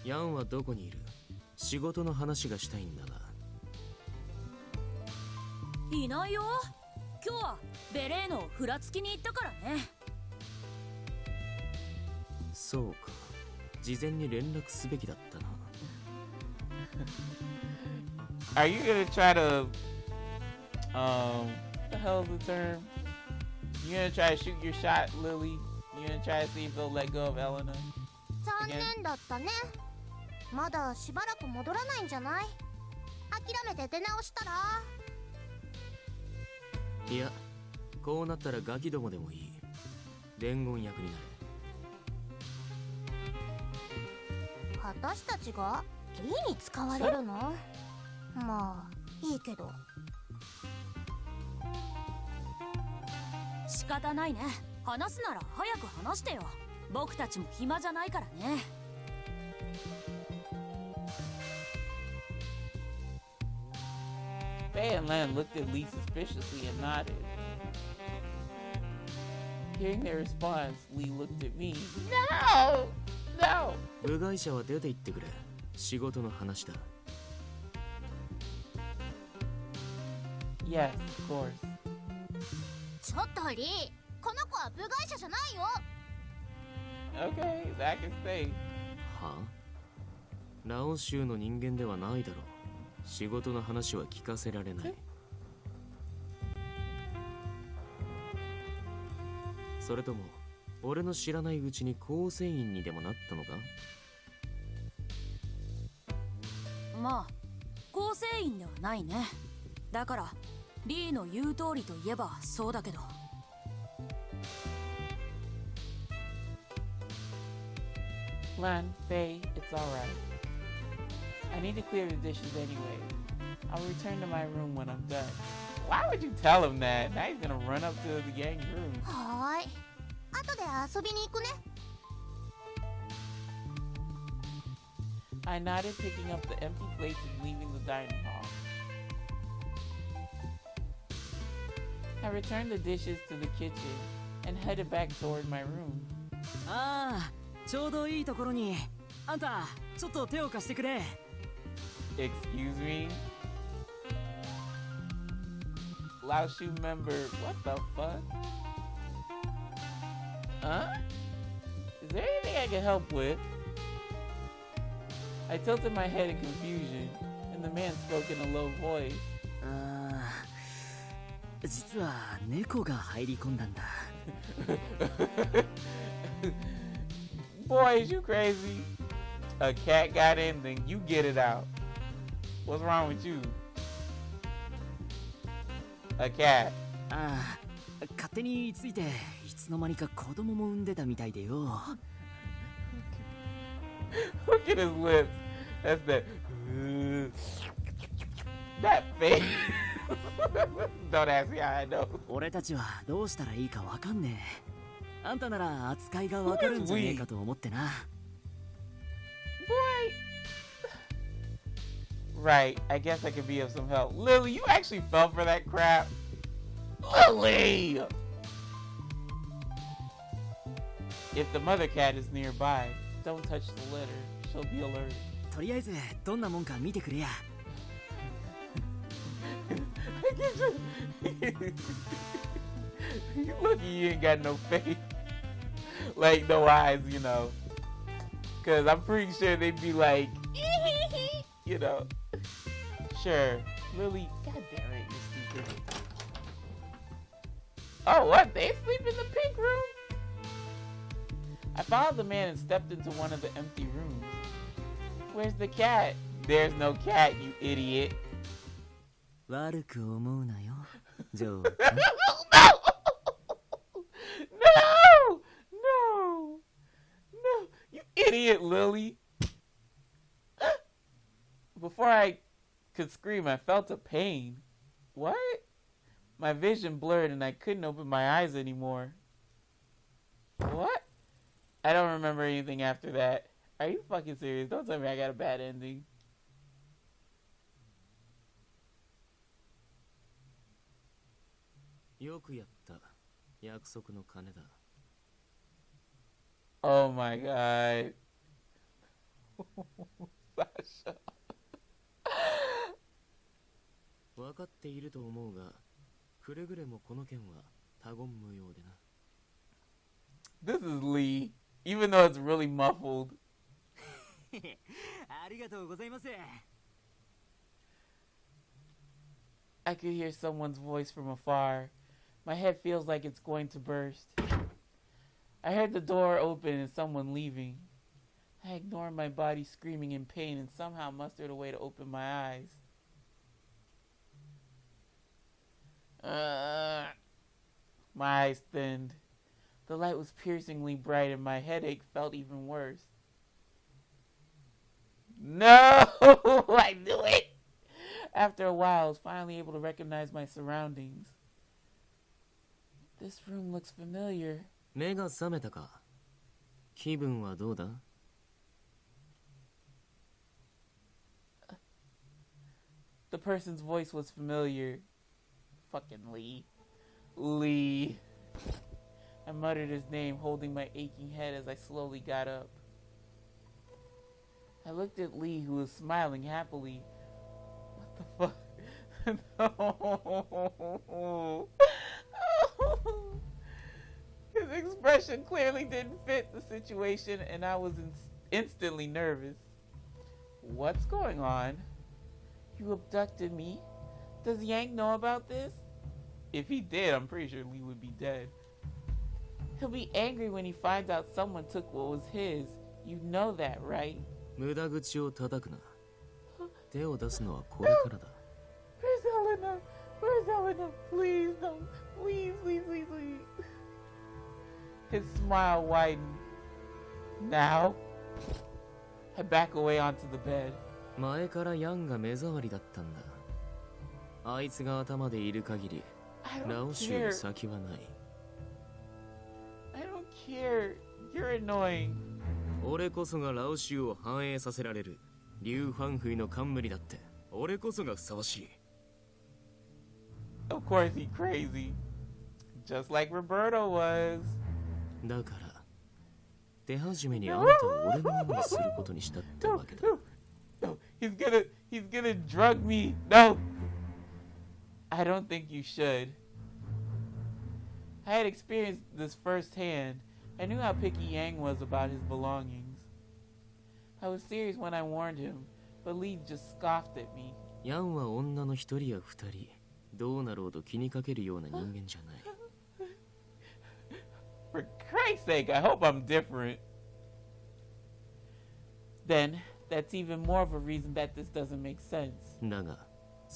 ヤンはどこにいる？仕事の話がしたいんだが。いないよ。今日はベレーのふらつきに行ったからね。そうか。事前に連絡すべきだったな。Are you gonna try to what the hell is the term? You gonna try to shoot your shot, Lily? You gonna try to see if they'll let go of Elena? 残念だったね。まだしばらく戻らないんじゃない？諦めて出直したら？いや、こうなったらガキどもでもいい。伝言役になれ。私たちがリーに使われるの？まあいいけど。仕方ないね。話すなら早く話してよ。僕たちも暇じゃないからね。Faye and Len looked at Lee suspiciously and nodded. Hearing their response, Lee looked at me. No! No! 部外者は出て行ってくれ。仕事の話だ。Yes, of course. ちょっとリー、この子は部外者じゃないよ。Okay, I can stay. はあ？ラオ州の人間ではないだろう。仕事の話は聞かせられない。それとも俺の知らないうちに構成員にでもなったのか？まあ構成員ではないね。だからリーの言う通りといえばそうだけど。Len, Faye, it's alright. I need to clear the dishes anyway. I'll return to my room when I'm done. Why would you tell him that? Now he's gonna run up to the gang's room. はーい。後で遊びに行くね。I nodded, picking up the empty plates and leaving the dining hall. I returned the dishes to the kitchen and headed back toward my room. ああ、ちょうどいいところに。あんた、ちょっと手を貸してくれ。Excuse me? Laoshu member, what the fuck? Huh? Is there anything I can help with? I tilted my head in confusion, and the man spoke in a low voice. ああ、実は猫が入り込んだんだ。Boy, is you crazy? A cat got in, then you get it out. What's wrong with you? A cat. ああ、勝手についていつの間にか子供も産んでたみたいでよ。Look at his lips. That's that. That face. Don't ask me how I know. 俺たちはどうしたらいいかわかんねえ。あんたなら扱いがわかるんじゃねえかと思ってな。Right, I guess I could be of some help. Lily, you actually fell for that crap? Lily! If the mother cat is nearby, don't touch the litter. She'll be alerted. とりあえずどんなもんか見てくれや。You lucky you ain't got no face. Like no eyes, you know. Because I'm pretty sure they'd be like, you know. Sure. Lily, god damn it, you're stupid. Oh, what? They sleep in the pink room? I followed the man and stepped into one of the empty rooms. Where's the cat? There's no cat, you idiot. 悪く思うなよ、ジョー。No! No! No! You idiot, Lily! Before I could scream, I felt a pain. What? My vision blurred and I couldn't open my eyes anymore. What? I don't remember anything after that. Are you fucking serious? Don't tell me I got a bad ending. Oh my god. Sasha. 分かっていると思うが、くれぐれもこの件は他言無用でな。This is Lee, even though it's really muffled. ありがとうございます。 I could hear someone's voice from afar. My head feels like it's going to burst. I heard the door open and someone leaving. I ignored my body screaming in pain and somehow mustered a way to open my eyes. My eyes thinned. The light was piercingly bright and my headache felt even worse. No! I knew it! After a while, I was finally able to recognize my surroundings. This room looks familiar. 目が覚めたか。気分はどうだ? The person's voice was familiar. Fucking Lee. Lee. I muttered his name, holding my aching head as I slowly got up. I looked at Lee, who was smiling happily. What the fuck? No. His expression clearly didn't fit the situation, and I was instantly nervous. What's going on? You abducted me? Does Yang know about this? If he did, I'm pretty sure Lee would be dead. He'll be angry when he finds out someone took what was his. You know that, right? 無駄口を叩くな。手を出すのはこれからだ。Where's Helena? Where's Helena? Please, no. Please, please, please, please. His smile widened. Now? I back away onto the bed. 前からヤンが目障りだったんだ。あいつが頭でいる限り、ラオシュに先はない。I don't care. You're annoying. 俺こそがラオシュを反映させられるリュウ・ファンフイの冠だって。俺こそがふさわしい。Of course he's crazy. Just like Roberto was. だから、手始めにあんたを俺のものにすることにしたってわけだ。No, he's gonna drug me. No. I don't think you should. I had experienced this firsthand. I knew how picky Yang was about his belongings. I was serious when I warned him, but Lee just scoffed at me. ヤンは女の一人や二人、どうなろうと気にかけるような人間じゃない。For Christ's sake, I hope I'm different. Then, that's even more of a reason that this doesn't make sense. だが、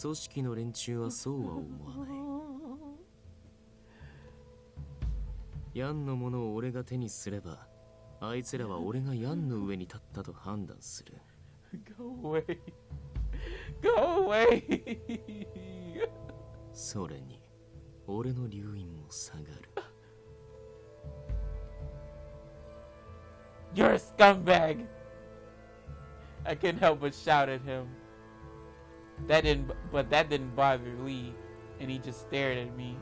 組織の連中はそうは思わない。ヤンのものを俺が手にすれば、あいつらは俺がヤンの上に立ったと判断する。Go away. Go away. それに、俺の留飲も下がる。You're a scumbag. I couldn't help but shout at him. That didn't bother Lee, and he just stared at me.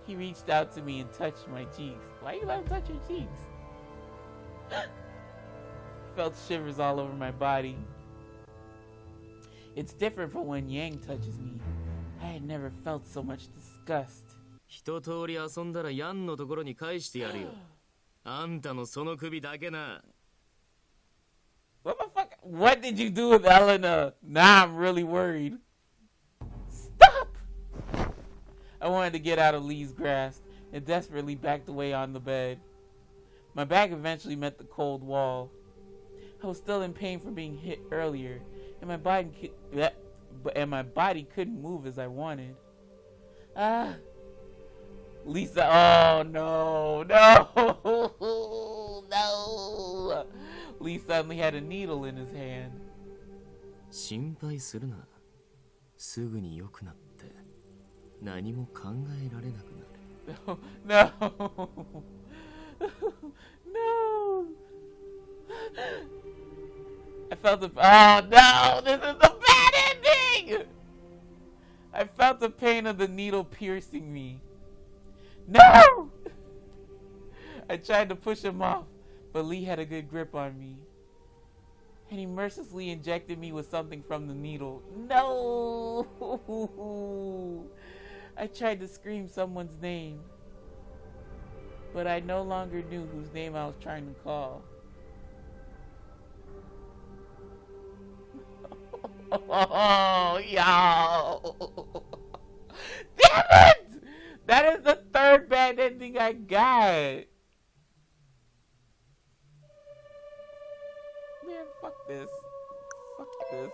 He reached out to me and touched my cheeks. Why you let him touch your cheeks? Felt shivers all over my body. It's different from when Yang touches me. I had never felt so much disgust. 一通り遊んだらヤンのところに返してやるよ。What the fuck? What did you do with Elena? Now I'm really worried. Stop! I wanted to get out of Lee's grasp and desperately backed away on the bed. My back eventually met the cold wall. I was still in pain from being hit earlier, and my body couldn't move as I wanted. Lisa, oh no, no. Lee suddenly had a needle in his hand. 心配するな。すぐに良くなって何も考えられなくなる。No. No. I felt the oh no, this is a bad ending. I felt the pain of the needle piercing me. No! I tried to push him off, but Lee had a good grip on me. And he mercilessly injected me with something from the needle. No! I tried to scream someone's name, but I no longer knew whose name I was trying to call. Oh, yo! Damn it! That is the third bad ending I got. Man, fuck this. Fuck this.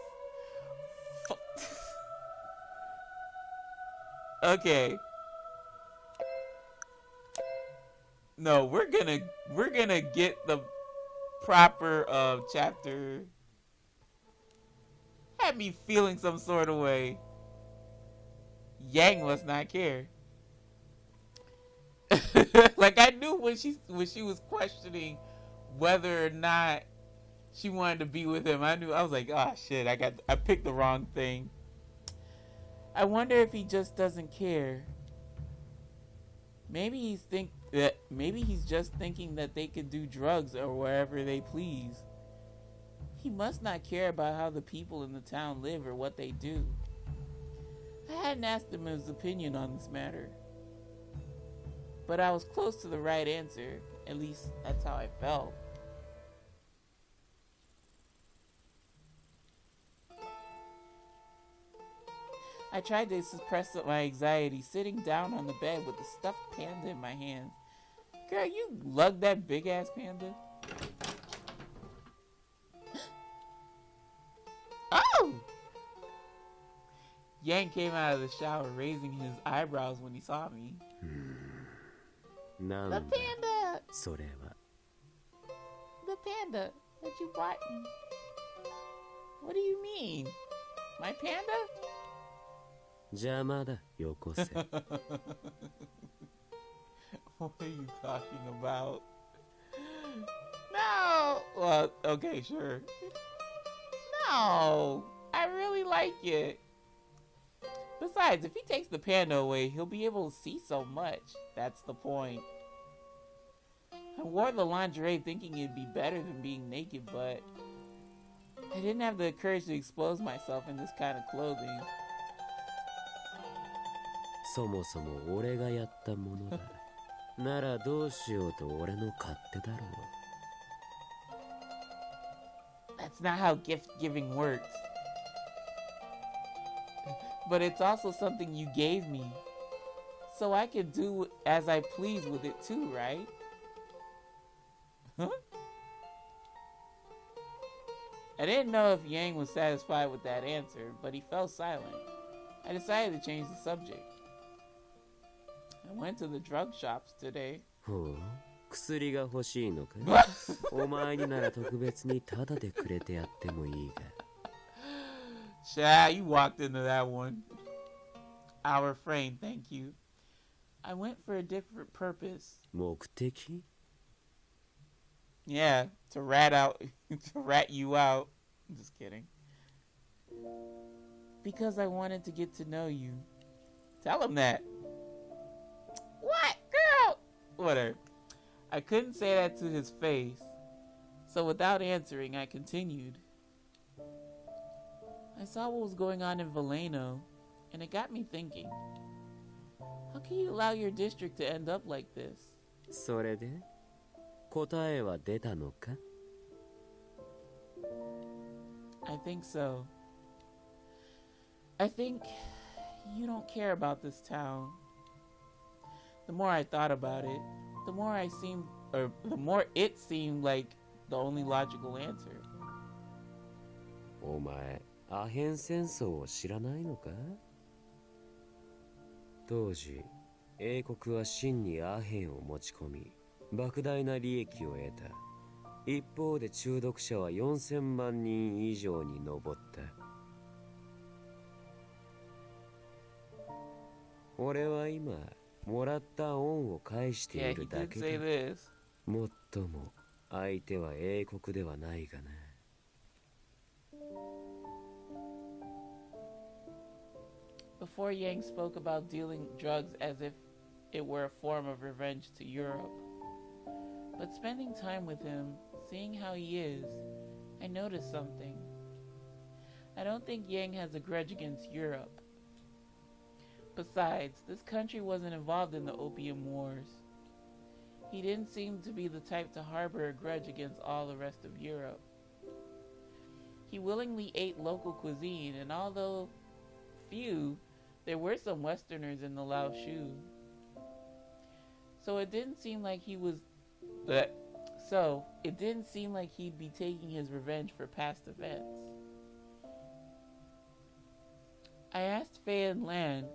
Fuck. Okay. No, we're gonna get the proper chapter. Had me feeling some sort of way. Yang must not care. Like I knew when she was questioning whether or not she wanted to be with him. I was like, oh shit, I picked the wrong thing. I wonder if he just doesn't care. Maybe he's just thinking that they could do drugs or wherever they please. He must not care about how the people in the town live or what they do. I hadn't asked him his opinion on this matter, but I was close to the right answer. At least that's how I felt. I tried to suppress my anxiety, sitting down on the bed with the stuffed panda in my hand. Girl, you lugged that big ass panda? Oh! Yang came out of the shower, raising his eyebrows when he saw me. The panda! The panda that you bought me. What do you mean? My panda? 邪魔だ、よこせ。 What are you talking about? No! Well, okay, sure. No! I really like it. Besides, if he takes the panda away, he'll be able to see so much. That's the point. I wore the lingerie thinking it'd be better than being naked, but I didn't have the courage to expose myself in this kind of clothing. そもそも俺がやったものだ。ならどうしようと俺の勝手だろう。 That's not how gift giving works. But it's also something you gave me, so I can do as I please with it too, right? Huh? I didn't know if Yang was satisfied with that answer, but he fell silent. I decided to change the subject. I went to the drug shops today. ほう、薬が欲しいのか？お前になら特別にタダでくれてやってもいいが。Ciao, you walked into that one. I'll refrain, thank you. I went for a different purpose. 目的? Yeah, to rat you out. I'm just kidding. Because I wanted to get to know you. Tell him that. What, girl? Whatever. I couldn't say that to his face, so without answering, I continued. I saw what was going on in Valeno, and it got me thinking. How can you allow your district to end up like this? それで?答えは出たのか? I think so. I think you don't care about this town. The more I thought about it, the more it seemed like the only logical answer. お前、アヘン戦争を知らないのか? 当時、英国は真にアヘンを持ち込み、莫大な利益を得た。一方で中毒者は4000万人以上に上った。俺は今、もらった恩を返しているだけだ。もっとも相手は英国ではないがな。Before Yang spoke about dealing drugs as if it were a form of revenge to Europe. But spending time with him, seeing how he is, I noticed something. I don't think Yang has a grudge against Europe. Besides, this country wasn't involved in the Opium Wars. He didn't seem to be the type to harbor a grudge against all the rest of Europe. He willingly ate local cuisine, and although few, there were some Westerners in the Lao Shu. So it didn't seem like he'd be taking his revenge for past events. I asked Faye and Lan.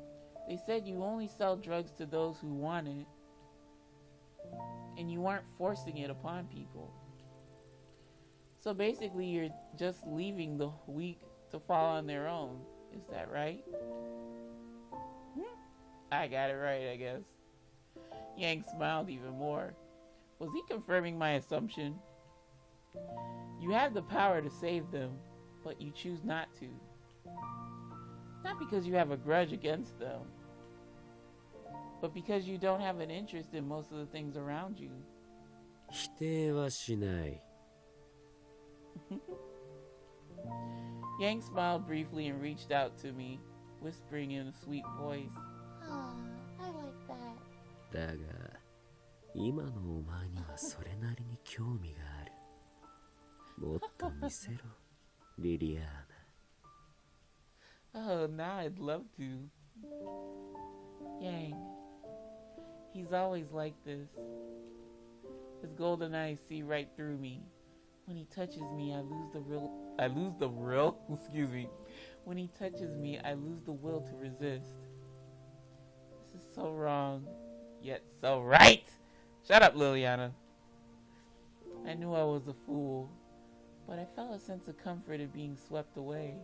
They said you only sell drugs to those who want it, and you aren't forcing it upon people. So basically you're just leaving the weak to fall on their own. Is that right? I got it right, I guess. Yang smiled even more. Was he confirming my assumption? You have the power to save them, but you choose not to. Not because you have a grudge against them, but because you don't have an interest in most of the things around you. 否定はしない。Yang smiled briefly and reached out to me, whispering in a sweet voice. I like that. だが、今のお前にはそれなりに興味がある。もっと見せろ、リリアーナ。Oh, now I'd love to. Yang. He's always like this. His golden eyes see right through me. When he touches me, excuse me. When he touches me, I lose the will to resist. This is so wrong, yet so right. Shut up, Liliana. I knew I was a fool, but I felt a sense of comfort in being swept away.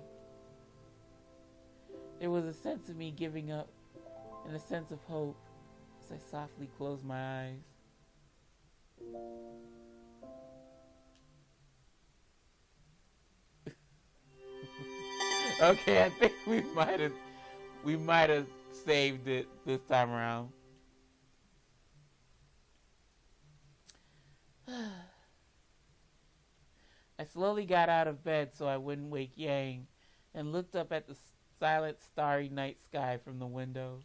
There was a sense of me giving up and a sense of hope as I softly closed my eyes. Okay, I think we might have saved it this time around. I slowly got out of bed so I wouldn't wake Yang and looked up at the silent starry night sky from the window.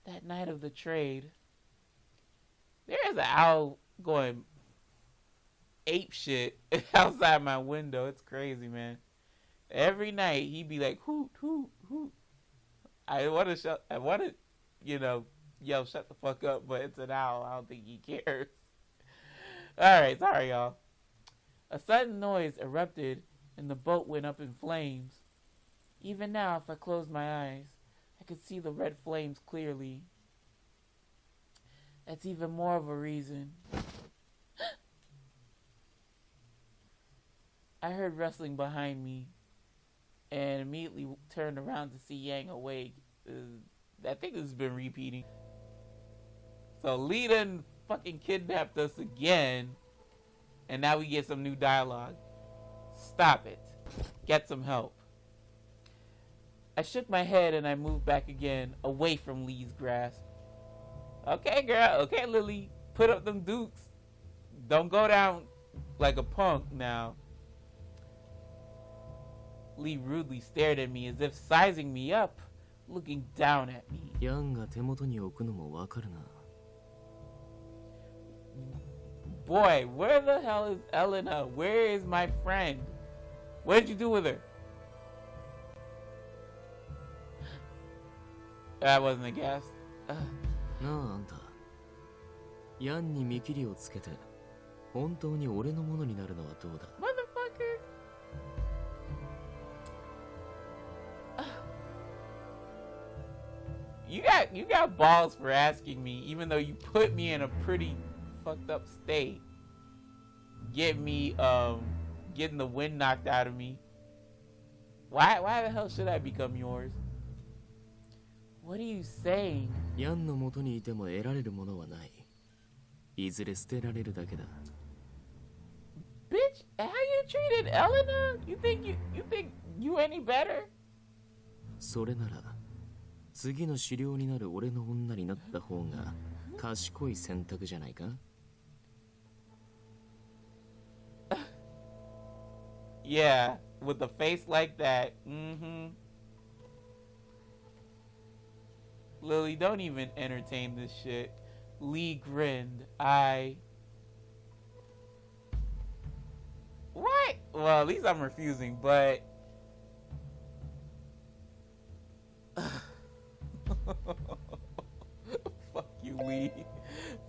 That night of the trade, there's an owl going ape shit outside my window. It's crazy, man. Every night he'd be like, hoot, hoot, hoot. I want to, yell, shut the fuck up, but it's an owl. I don't think he cares. Alright, sorry, y'all. A sudden noise erupted and the boat went up in flames. Even now, if I closed my eyes, I could see the red flames clearly. That's even more of a reason. I heard rustling behind me and immediately turned around to see Yang awake. I think this has been repeating. So Lita fucking kidnapped us again, and now we get some new dialogue. Stop it. Get some help. I shook my head and I moved back again, away from Lee's grasp. Okay, girl. Okay, Lily. Put up them dukes. Don't go down like a punk now. Lee rudely stared at me as if sizing me up, looking down at me. boy, where the hell is Elena? Where is my friend? What did you do with her? That wasn't a guess. なああんた、ヤンに見切りをつけて本当に俺のものになるのはどうだ？ Motherfucker. You got balls for asking me, even though you put me in a pretty fucked up state. Get me getting the wind knocked out of me. Why the hell should I become yours? What are you saying? ヤンの元にいても得られるものはない。いずれ捨てられるだけだ。Bitch, how you treated Elena? You think you any better? それなら次の狩猟になる俺の女になった方が賢い選択じゃないか? Yeah, with a face like that. Lily, don't even entertain this shit. Lee grinned. What? Well, at least I'm refusing, but... Fuck you, Lee.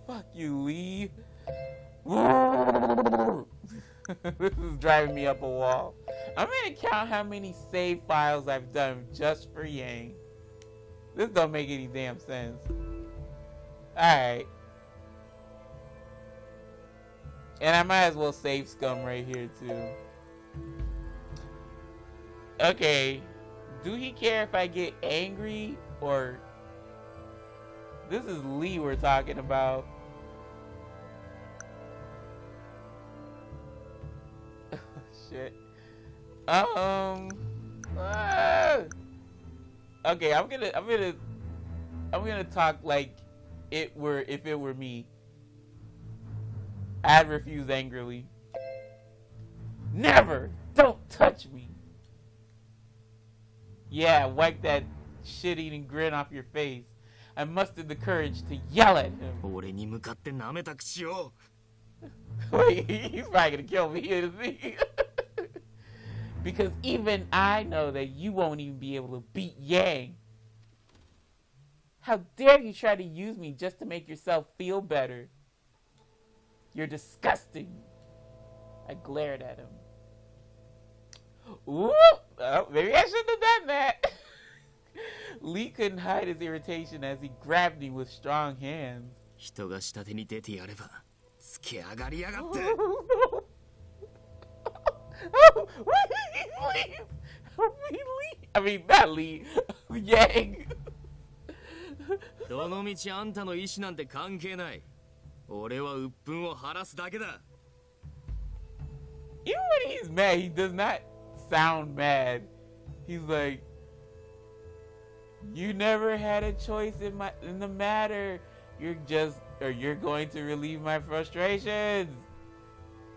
Fuck you, Lee. This is driving me up a wall. I'm gonna count how many save files I've done just for Yang. This don't make any damn sense. Alright. And I might as well save scum right here too. Okay. Do he care if I get angry or... This is Lee we're talking about. Shit. Okay, I'm gonna talk like if it were me. I'd refuse angrily. Never! Don't touch me! Yeah, wipe that shit-eating grin off your face. I mustered the courage to yell at him. Wait, he's probably gonna kill me, isn't he? Because even I know that you won't even be able to beat Yang. How dare you try to use me just to make yourself feel better? You're disgusting. I glared at him. Ooh, oh, maybe I shouldn't have done that. Lee couldn't hide his irritation as he grabbed me with strong hands. Oh, please, Lee. I mean, not Lee. Yang. どのみちあんたの意思なんて関係ない。俺は鬱憤を晴らすだけだ。 Even when he's mad, he does not sound mad. He's like, you never had a choice in the matter. You're going to relieve my frustrations.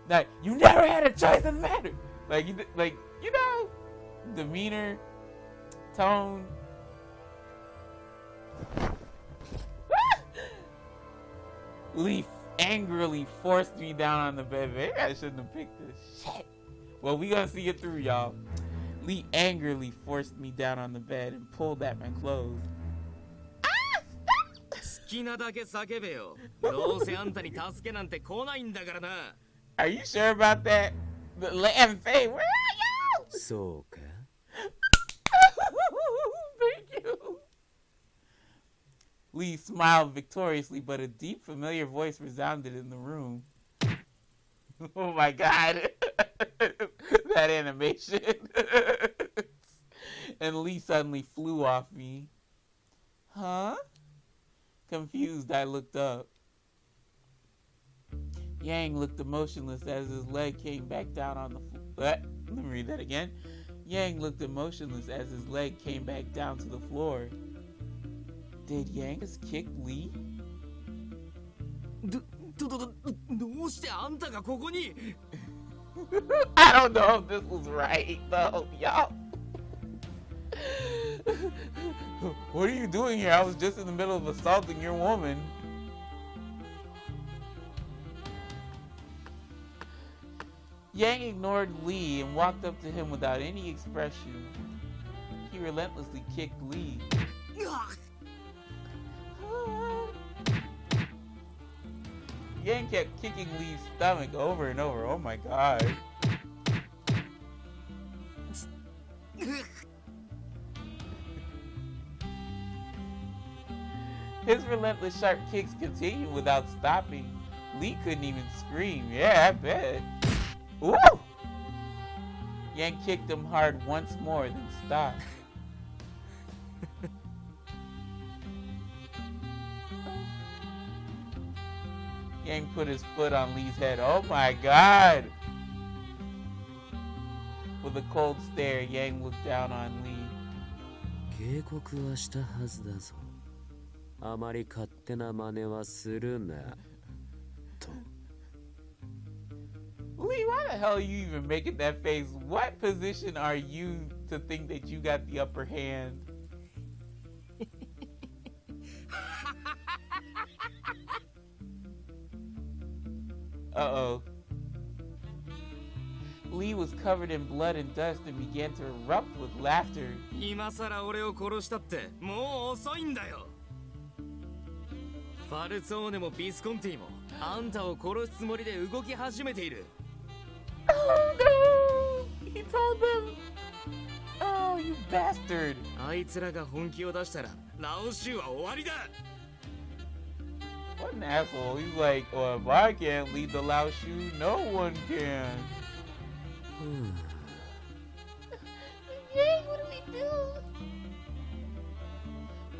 Like, you never had a choice in the matter. Like you know, demeanor, tone. Leaf angrily forced me down on the bed. Maybe I shouldn't have picked this shit. Well, we gonna see it through, y'all. Lee angrily forced me down on the bed and pulled at my clothes. Are you sure about that? The Lamb Faye, where are you? So, Thank you. Lee smiled victoriously, but a deep, familiar voice resounded in the room. Oh my god. That animation. And Lee suddenly flew off me. Huh? Confused, I looked up. Yang looked emotionless as his leg came back down on the floor. Let me read that again. Yang looked emotionless as his leg came back down to the floor. Did Yang just kick Lee? I don't know if this was right, though, y'all. What are you doing here? I was just in the middle of assaulting your woman. Yang ignored Lee and walked up to him without any expression. He relentlessly kicked Lee. Yang kept kicking Lee's stomach over and over. Oh my god. His relentless sharp kicks continued without stopping. Lee couldn't even scream. Yeah, I bet. Woo! Yang kicked him hard once more, then stopped. Yang put his foot on Lee's head. Oh my god! With a cold stare, Yang looked down on Lee. 警告はしたはずだぞ。あまり勝手な真似はするな。と。Lee, why the hell are you even making that face? What position are you to think that you got the upper hand? Uh-oh. Lee was covered in blood and dust and began to erupt with laughter. 今さら俺を殺したってもう遅いんだよ。ファルツォーネもビスコンティもあんたを殺すつもりで動き始めている。Oh no! He told them. Oh, you bastard! あいつらが本気を出したらラオシュは終わりだ。What an asshole. He's like, oh, if I can't lead the Lao Shu, no one can. Yang, what do we do?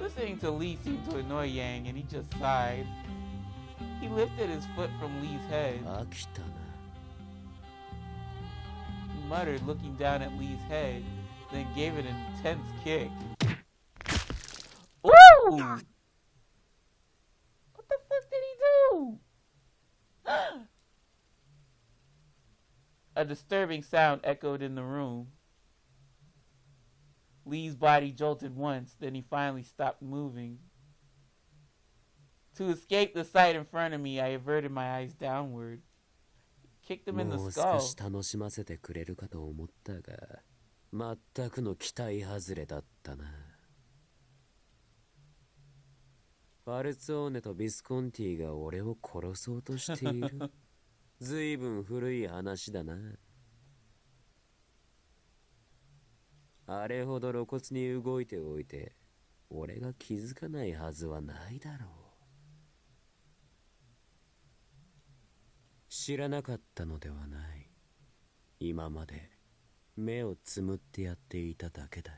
Listening to Lee seemed to annoy Yang, and he just sighed. He lifted his foot from Lee's head. He muttered, looking down at Lee's head, then gave it an intense kick. Ooh! What the fuck did he do? A disturbing sound echoed in the room. Lee's body jolted once, then he finally stopped moving. To escape the sight in front of me, I averted my eyes downward. Kicked him in the skull. もう少し楽しませてくれるかと思ったが、全くの期待外れだったな。ファルツォーネとビスコンティが俺を殺そうとしている。ずいぶん古い話だな。あれほど露骨に動いておいて、俺が気づかないはずはないだろう。知らなかったのではない。今まで目をつむってやっていただけだ。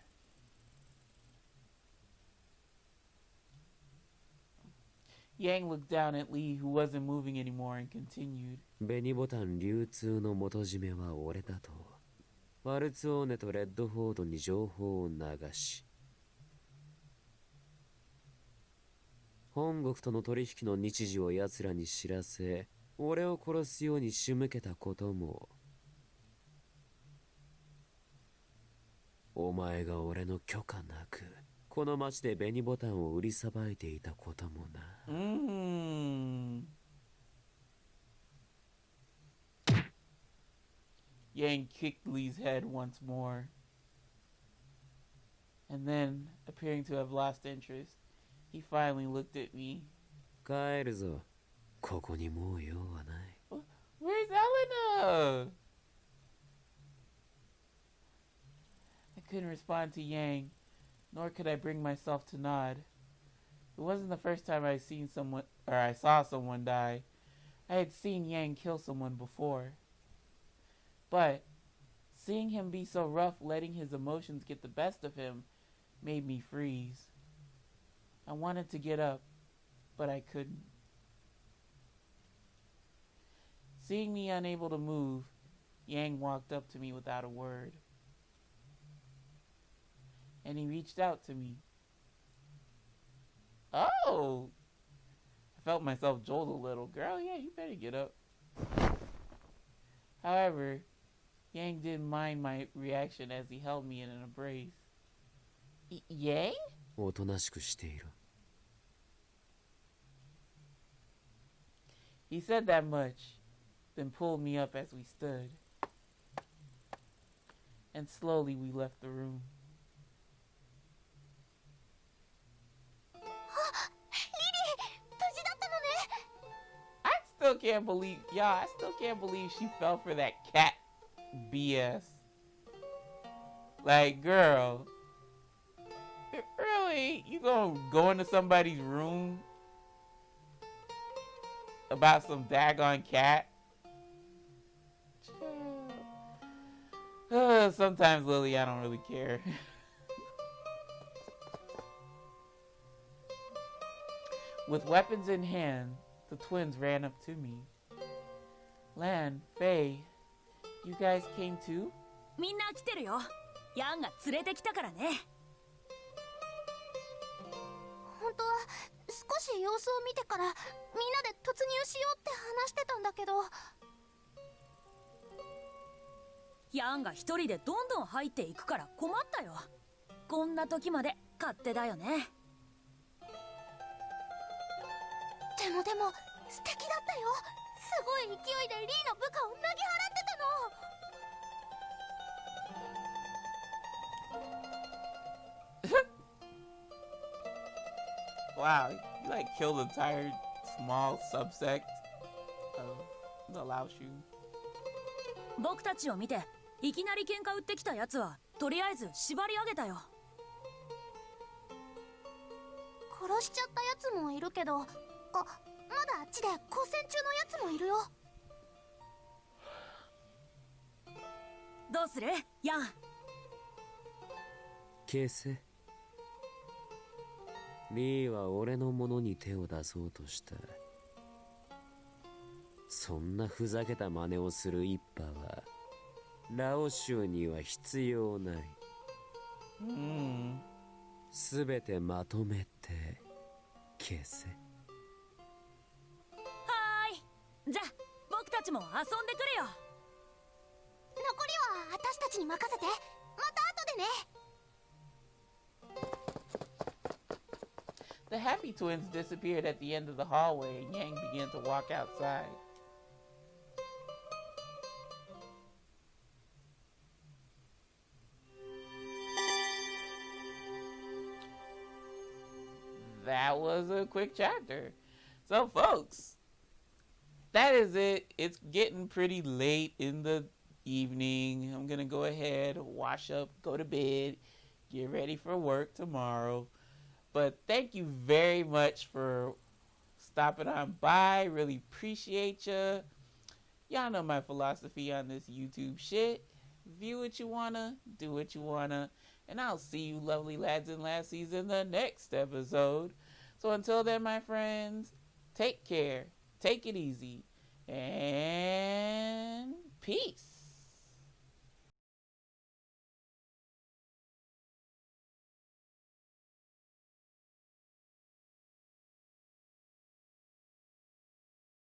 Yang looked down at Lee, who wasn't moving anymore, and continued. 紅ボタン流通の元締めは俺だと。ワルツォーネとレッドフォードに情報を流し、本国との取引の日時を奴らに知らせ、俺を殺すように仕向けたことも、お前が俺の許可なくこの町で紅ボタンを売りさばいていたこともな。Yang kicked Lee's head once more, and then, appearing to have lost interest, he finally looked at me. 帰るぞ。ここにもう用はない。Where's Elena? I couldn't respond to Yang, nor could I bring myself to nod. It wasn't the first time I saw someone die. I had seen Yang kill someone before. But seeing him be so rough, letting his emotions get the best of him, made me freeze. I wanted to get up, but I couldn't. Seeing me unable to move, Yang walked up to me without a word. And he reached out to me. Oh! I felt myself jolt a little. Girl, yeah, you better get up. However, Yang didn't mind my reaction as he held me in an embrace. Yang? おとなしくしていろ。He said that much, then pulled me up as we stood. And slowly we left the room. I still can't believe, y'all, I still can't believe she fell for that cat BS. Like, girl, really? You gonna go into somebody's room about some daggone cat? Sometimes, Lily, I don't really care. With weapons in hand, the twins ran up to me. Lan, Faye, you guys came too? みんな来てるよ。ヤンが連れてきたからね。本当は少し様子を見てからみんなで突入しようって話してたんだけど。ヤンが一人でどんどん入っていくから困ったよ。こんな時まで勝手だよね。でも素敵だったよ。すごい勢いでリーの部下を投げ払ってたの。Wow, you like killed an entire small subsect of the Lao Shu. 僕たちを見ていきなり喧嘩売ってきたやつはとりあえず縛り上げたよ。殺しちゃったやつもいるけど、まだあっちで交戦中のやつもいるよ。どうするヤン？消せ。リーは俺のものに手を出そうとした。そんなふざけた真似をする一派はラオ州には必要ない。すべてまとめて消せ。はーい。じゃあ僕たちも遊んでくるよ。残りは私たちに任せて。また後でね。The Happy Twins disappeared at the end of the hallway, and Yang began to walk outside. That was a quick chapter. So, folks, that is it. It's getting pretty late in the evening. I'm gonna go ahead, wash up, go to bed, get ready for work tomorrow. But thank you very much for stopping on by. Really appreciate ya. Y'all know my philosophy on this YouTube shit. View what you wanna, do what you wanna, and I'll see you lovely lads and lassies in the next episode. So until then, my friends, take care, take it easy, and peace.